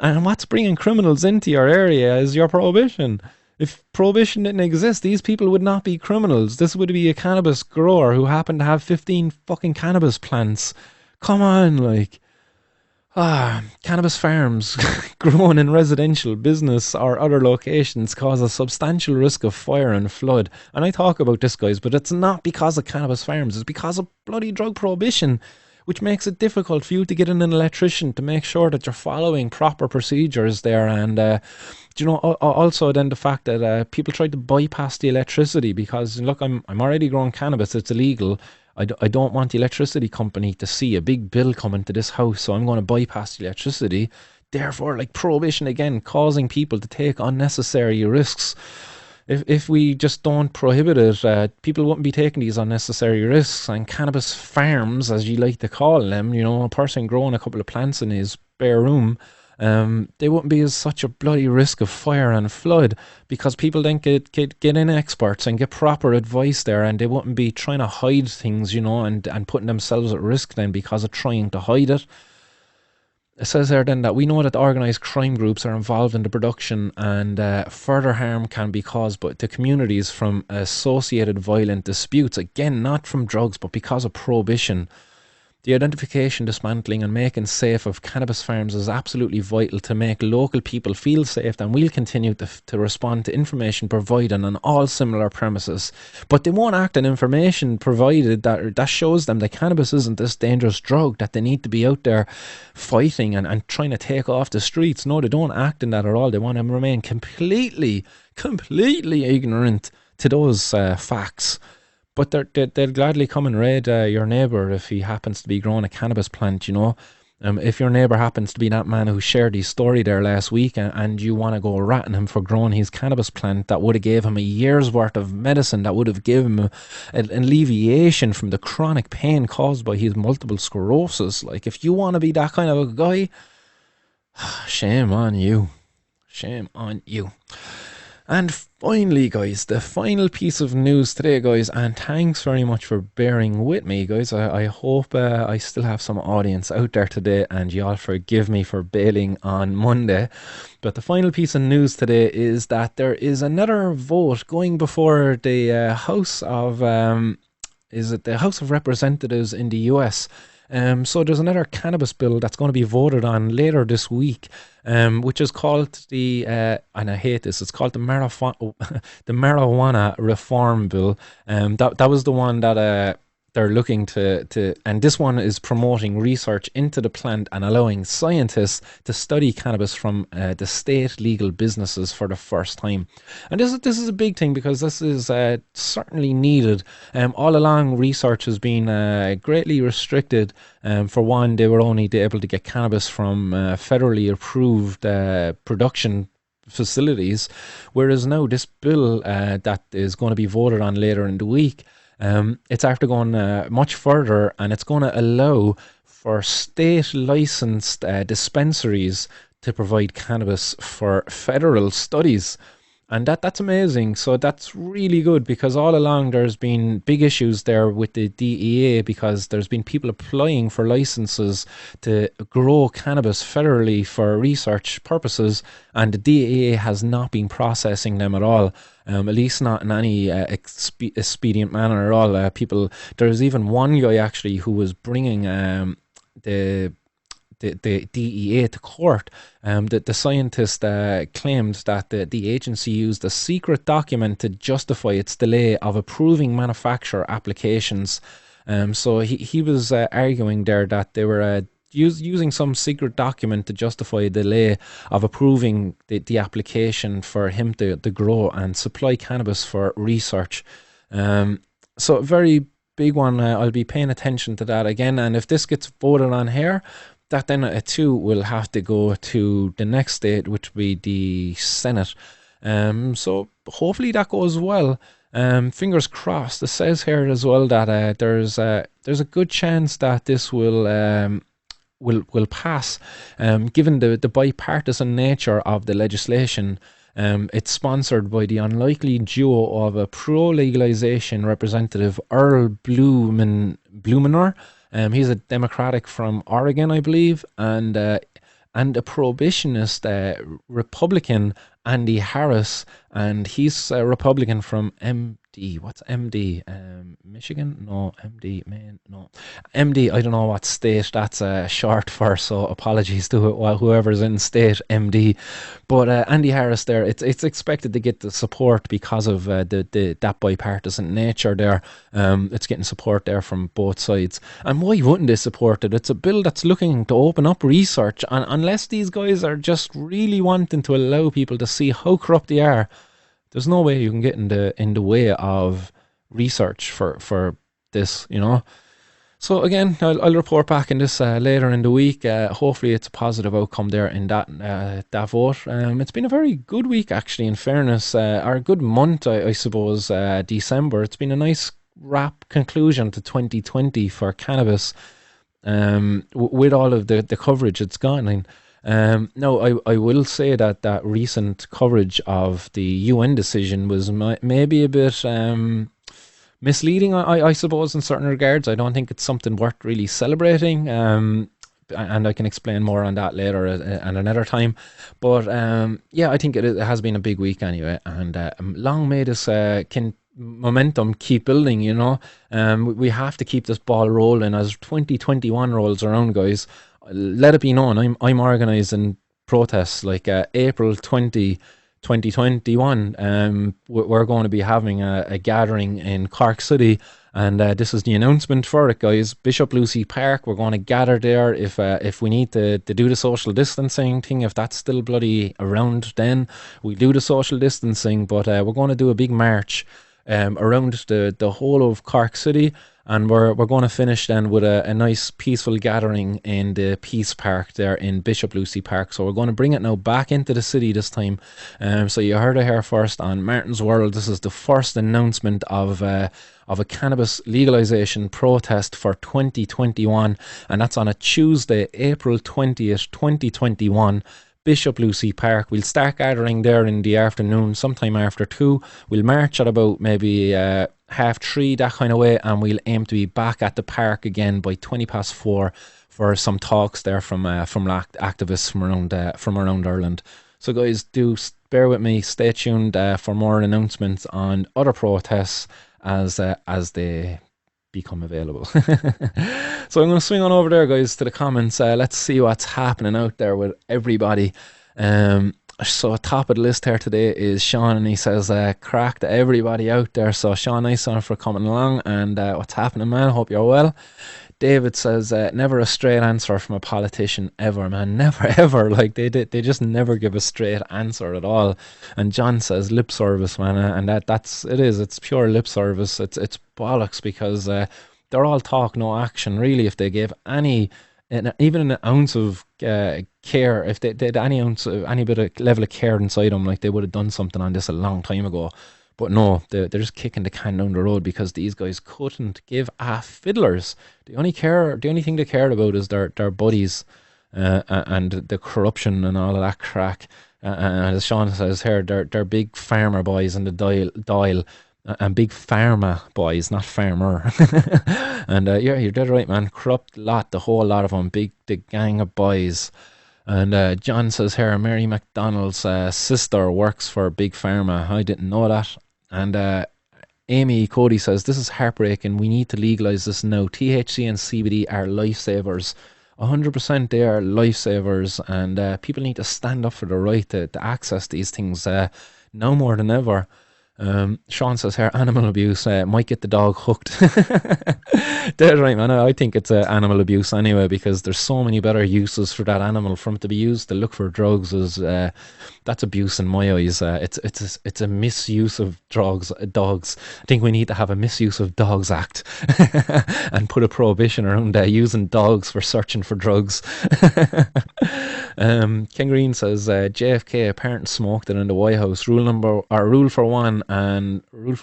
And what's bringing criminals into your area is your prohibition. If prohibition didn't exist, these people would not be criminals. This would be a cannabis grower who happened to have 15 fucking cannabis plants. Come on, like... cannabis farms grown in residential, business or other locations cause a substantial risk of fire and flood. And I talk about this, guys, but it's not because of cannabis farms. It's because of bloody drug prohibition, which makes it difficult for you to get in an electrician to make sure that you're following proper procedures there. And, you know, also then the fact that people try to bypass the electricity because, look, I'm already growing cannabis. It's illegal. I don't want the electricity company to see a big bill coming to this house, so I'm going to bypass the electricity. Therefore, like, prohibition again, causing people to take unnecessary risks. If we just don't prohibit it, people wouldn't be taking these unnecessary risks. And cannabis farms, as you like to call them, you know, a person growing a couple of plants in his bare room, they wouldn't be as such a bloody risk of fire and flood because people then get in experts and get proper advice there, and they wouldn't be trying to hide things, you know, and putting themselves at risk then because of trying to hide it. It says there then that we know that organised crime groups are involved in the production and further harm can be caused to communities from associated violent disputes. Again, not from drugs, but because of prohibition. The identification, dismantling and making safe of cannabis farms is absolutely vital to make local people feel safe, and we'll continue to respond to information provided on all similar premises. But they won't act on information provided that shows them that cannabis isn't this dangerous drug that they need to be out there fighting and trying to take off the streets. No, they don't act in that at all. They want to remain completely ignorant to those facts. But they'll gladly come and raid your neighbour if he happens to be growing a cannabis plant, you know. If your neighbour happens to be that man who shared his story there last week and you want to go ratting him for growing his cannabis plant that would have gave him a year's worth of medicine, that would have given him an alleviation from the chronic pain caused by his multiple sclerosis. Like, if you want to be that kind of a guy, shame on you. Shame on you. And finally, guys, the final piece of news today, guys, and thanks very much for bearing with me, guys. I hope I still have some audience out there today, and y'all forgive me for bailing on Monday. But the final piece of news today is that there is another vote going before the House of, the House of Representatives in the US. So there's another cannabis bill that's going to be voted on later this week, which is called and I hate this, it's called the the Marijuana Reform Bill. That was the one that they're looking and this one is promoting research into the plant and allowing scientists to study cannabis from the state legal businesses for the first time. And this is a big thing because this is certainly needed. All along, research has been greatly restricted. For one, they were only able to get cannabis from federally approved production facilities, whereas now this bill that is going to be voted on later in the week, it's after going much further, and it's going to allow for state licensed dispensaries to provide cannabis for federal studies. And that's amazing. So that's really good, because all along there's been big issues there with the DEA, because there's been people applying for licenses to grow cannabis federally for research purposes, and the DEA has not been processing them at all. At least not in any expedient manner at all. There's even one guy actually who was bringing the DEA to court. The scientist claimed that the agency used a secret document to justify its delay of approving manufacturer applications. So he was arguing there that they were using some secret document to justify a delay of approving the application for him to grow and supply cannabis for research. So a very big one. I'll be paying attention to that again, and if this gets voted on here, that then too will have to go to the next state, which will be the Senate. So hopefully that goes well. Fingers crossed. It says here as well that there's a good chance that this will pass, given the bipartisan nature of the legislation. It's sponsored by the unlikely duo of a pro-legalization representative, Earl Blumenauer. He's a Democratic from Oregon, I believe, and a prohibitionist Republican, Andy Harris, and he's a Republican from MD. What's MD? Michigan? No. MD, Maine? No. MD, I don't know what state that's short for, so apologies to whoever's in state MD. But Andy Harris there, it's expected to get the support because of that bipartisan nature there. It's getting support there from both sides. And why wouldn't they support it? It's a bill that's looking to open up research, and unless these guys are just really wanting to allow people to see how corrupt they are, there's no way you can get in the way of research for this, you know. So again, I'll report back in this later in the week. Hopefully it's a positive outcome there in that vote. It's been a very good week, actually, in fairness, or a good month, I suppose. December, it's been a nice wrap conclusion to 2020 for cannabis, with all of the coverage it's gotten. Now, I will say that recent coverage of the UN decision was maybe a bit misleading, I suppose, in certain regards. I don't think it's something worth really celebrating, and I can explain more on that later at another time. But yeah, I think it has been a big week anyway, and long may this momentum keep building, you know. We have to keep this ball rolling as 2021 rolls around, guys. Let it be known, I'm organising protests like April 2021. We're going to be having a gathering in Cork City, and this is the announcement for it, guys. Bishop Lucy Park, we're going to gather there if we need to do the social distancing thing. If that's still bloody around, then we do the social distancing, but we're going to do a big march around the whole of Cork City. And we're going to finish then with a nice peaceful gathering in the Peace Park there in Bishop Lucy Park. So we're going to bring it now back into the city this time. So you heard it here first on Martin's World. This is the first announcement of a cannabis legalization protest for 2021. And that's on a Tuesday, April 20th, 2021. Bishop Lucy Park. We'll start gathering there in the afternoon, sometime after 2. We'll march at about maybe 3:30, that kind of way, and we'll aim to be back at the park again by 4:20 for some talks there from activists from around Ireland. So guys, do bear with me. Stay tuned for more announcements on other protests as they become available. So I'm going to swing on over there, guys, to the comments. Let's see what's happening out there with everybody. So top of the list here today is Sean, and he says, crack to everybody out there. So Sean, nice one for coming along, and what's happening, man? Hope you're well. David says, never a straight answer from a politician ever, man. Never, ever. Like, they just never give a straight answer at all. And John says, lip service, man. And it's pure lip service. It's bollocks, because they're all talk, no action, really. If they gave even an ounce of care, if they did any bit of level of care inside them, like, they would have done something on this a long time ago. But no, they're just kicking the can down the road, because these guys couldn't give a fiddlers. The only thing they cared about is their buddies, and the corruption and all of that crack. And as Sean says here, they're big farmer boys in the dail, and big pharma boys, not farmer. And yeah, you're dead right, man. Corrupt lot, the whole lot of them, the gang of boys. And John says here, Mary McDonald's sister works for Big Pharma. I didn't know that. And Amy Cody says, this is heartbreaking. We need to legalise this now. THC and CBD are lifesavers. 100% they are lifesavers. And people need to stand up for the right to access these things now more than ever. Sean says here, animal abuse might get the dog hooked. Dead right, man. I think it's animal abuse anyway, because there's so many better uses for that animal. From it to be used to look for drugs is that's abuse in my eyes. It's a misuse of dogs. I think we need to have a misuse of dogs act and put a prohibition around using dogs for searching for drugs. Ken Green says JFK apparently smoked it in the White House. Rule for one and rule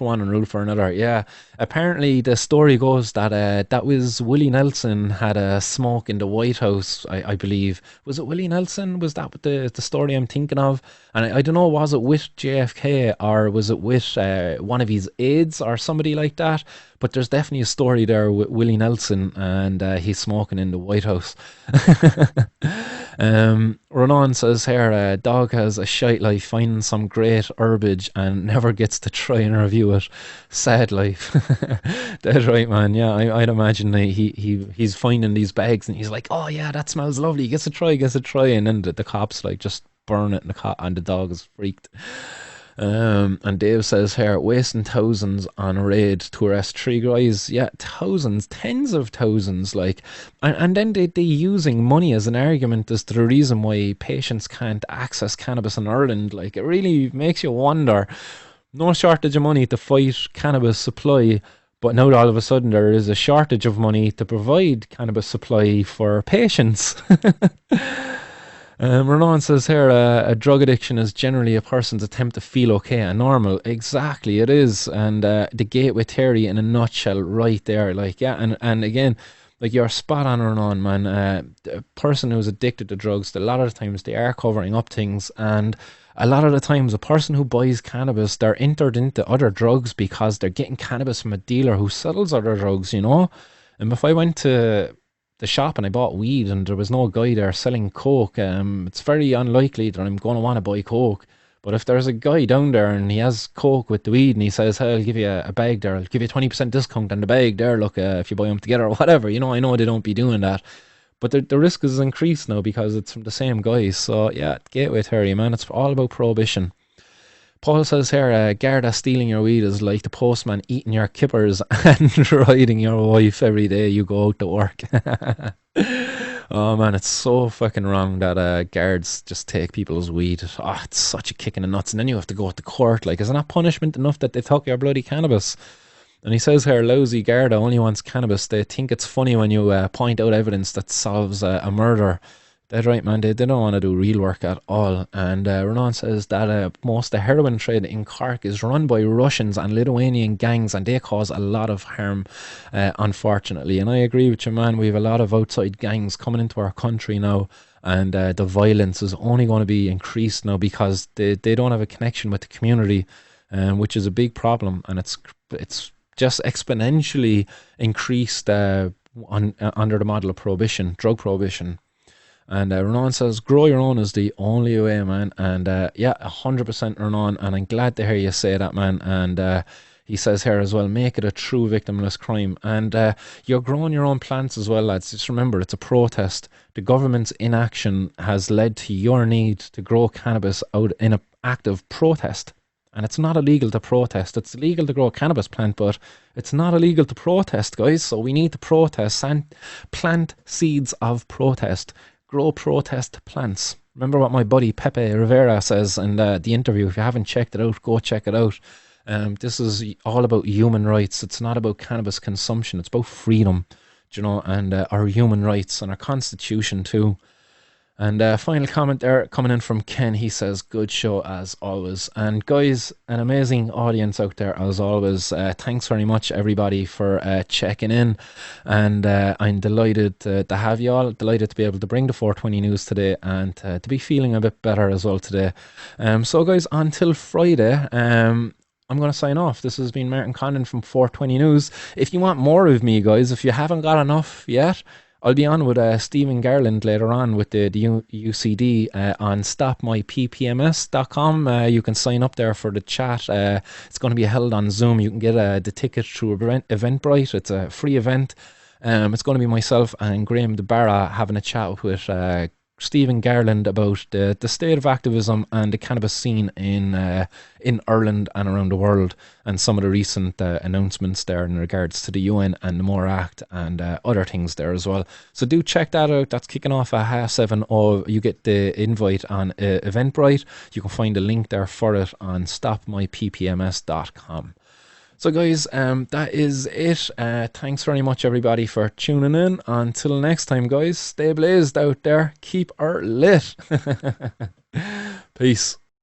for another. Yeah, apparently the story goes that that was Willie Nelson had a smoke in the White House. I believe, was it Willie Nelson? Was that the story I'm thinking of? And I don't know, was it with JFK or was it with one of his aides or somebody like that? But there's definitely a story there with Willie Nelson, and he's smoking in the White House. Ronan says here, dog has a shite life, finding some great herbage and never gets to try and review it. Sad life. That's right, man. Yeah, I'd imagine he's finding these bags and he's like, oh yeah, that smells lovely. Gets a try. And then the cops like just burn it, and the dog is freaked. And Dave says here, wasting thousands on a raid to arrest 3 guys. Yeah, thousands, tens of thousands, like, and then they using money as an argument as to the reason why patients can't access cannabis in Ireland. Like, it really makes you wonder. No shortage of money to fight cannabis supply, but now all of a sudden there is a shortage of money to provide cannabis supply for patients. Ronan says here, a drug addiction is generally a person's attempt to feel okay and normal. Exactly, it is. And the gateway theory in a nutshell right there. Like, yeah, and again, like, you're spot on, Ronan, man. A person who's addicted to drugs, a lot of the times they are covering up things, and a lot of the times a person who buys cannabis, they're entered into other drugs because they're getting cannabis from a dealer who sells other drugs, you know? And if I went to the shop and I bought weed and there was no guy there selling coke, it's very unlikely that I'm going to want to buy coke. But if there's a guy down there and he has coke with the weed and he says, hey, I'll give you a bag there, I'll give you 20% discount on the bag there, look, if you buy them together or whatever, you know, I know they don't be doing that. But the risk is increased now because it's from the same guy. So yeah, gateway theory, man, it's all about prohibition. Paul says here, Garda stealing your weed is like the postman eating your kippers and riding your wife every day you go out to work. Oh man, it's so fucking wrong that guards just take people's weed. Oh, it's such a kick in the nuts. And then you have to go to court. Like, isn't that punishment enough that they took your bloody cannabis? And he says here, lousy Garda only wants cannabis. They think it's funny when you point out evidence that solves a murder. That's right, man. They don't want to do real work at all. And Ronan says that most of the heroin trade in Cork is run by Russians and Lithuanian gangs, and they cause a lot of harm, unfortunately. And I agree with you, man. We have a lot of outside gangs coming into our country now, and the violence is only going to be increased now because they don't have a connection with the community, which is a big problem. And it's just exponentially increased under the model of prohibition, drug prohibition. And Ronan says, grow your own is the only way, man. And yeah, 100% Ronan. And I'm glad to hear you say that, man. And He says here as well, make it a true victimless crime. And you're growing your own plants as well, lads. Just remember, it's a protest. The government's inaction has led to your need to grow cannabis out in an act of protest. And it's not illegal to protest. It's illegal to grow a cannabis plant, but it's not illegal to protest, guys. So we need to protest and plant seeds of protest. Grow protest plants. Remember what my buddy Pepe Rivera says in the interview. If you haven't checked it out, go check it out. This is all about human rights. It's not about cannabis consumption. It's about freedom, you know, and our human rights and our constitution too. And final comment there coming in from Ken. He says, good show as always. And guys, an amazing audience out there as always. Thanks very much everybody for checking in. And I'm delighted to have you all. Delighted to be able to bring the 420 news today and to be feeling a bit better as well today. So guys, until Friday, I'm going to sign off. This has been Martin Condon from 420 News. If you want more of me, guys, if you haven't got enough yet, I'll be on with Stephen Garland later on with the UCD on stopmyppms.com. You can sign up there for the chat. It's going to be held on Zoom. You can get the ticket through Eventbrite. It's a free event. It's going to be myself and Graham DeBarra having a chat with Stephen Garland about the state of activism and the cannabis scene in Ireland and around the world, and some of the recent announcements there in regards to the UN and the MORE Act and other things there as well. So do check that out. That's kicking off at 7:30. Or you get the invite on Eventbrite. You can find a link there for it on stopmyppms.com. So guys, that is it. Thanks very much everybody for tuning in. Until next time guys, stay blazed out there. Keep her lit. Peace.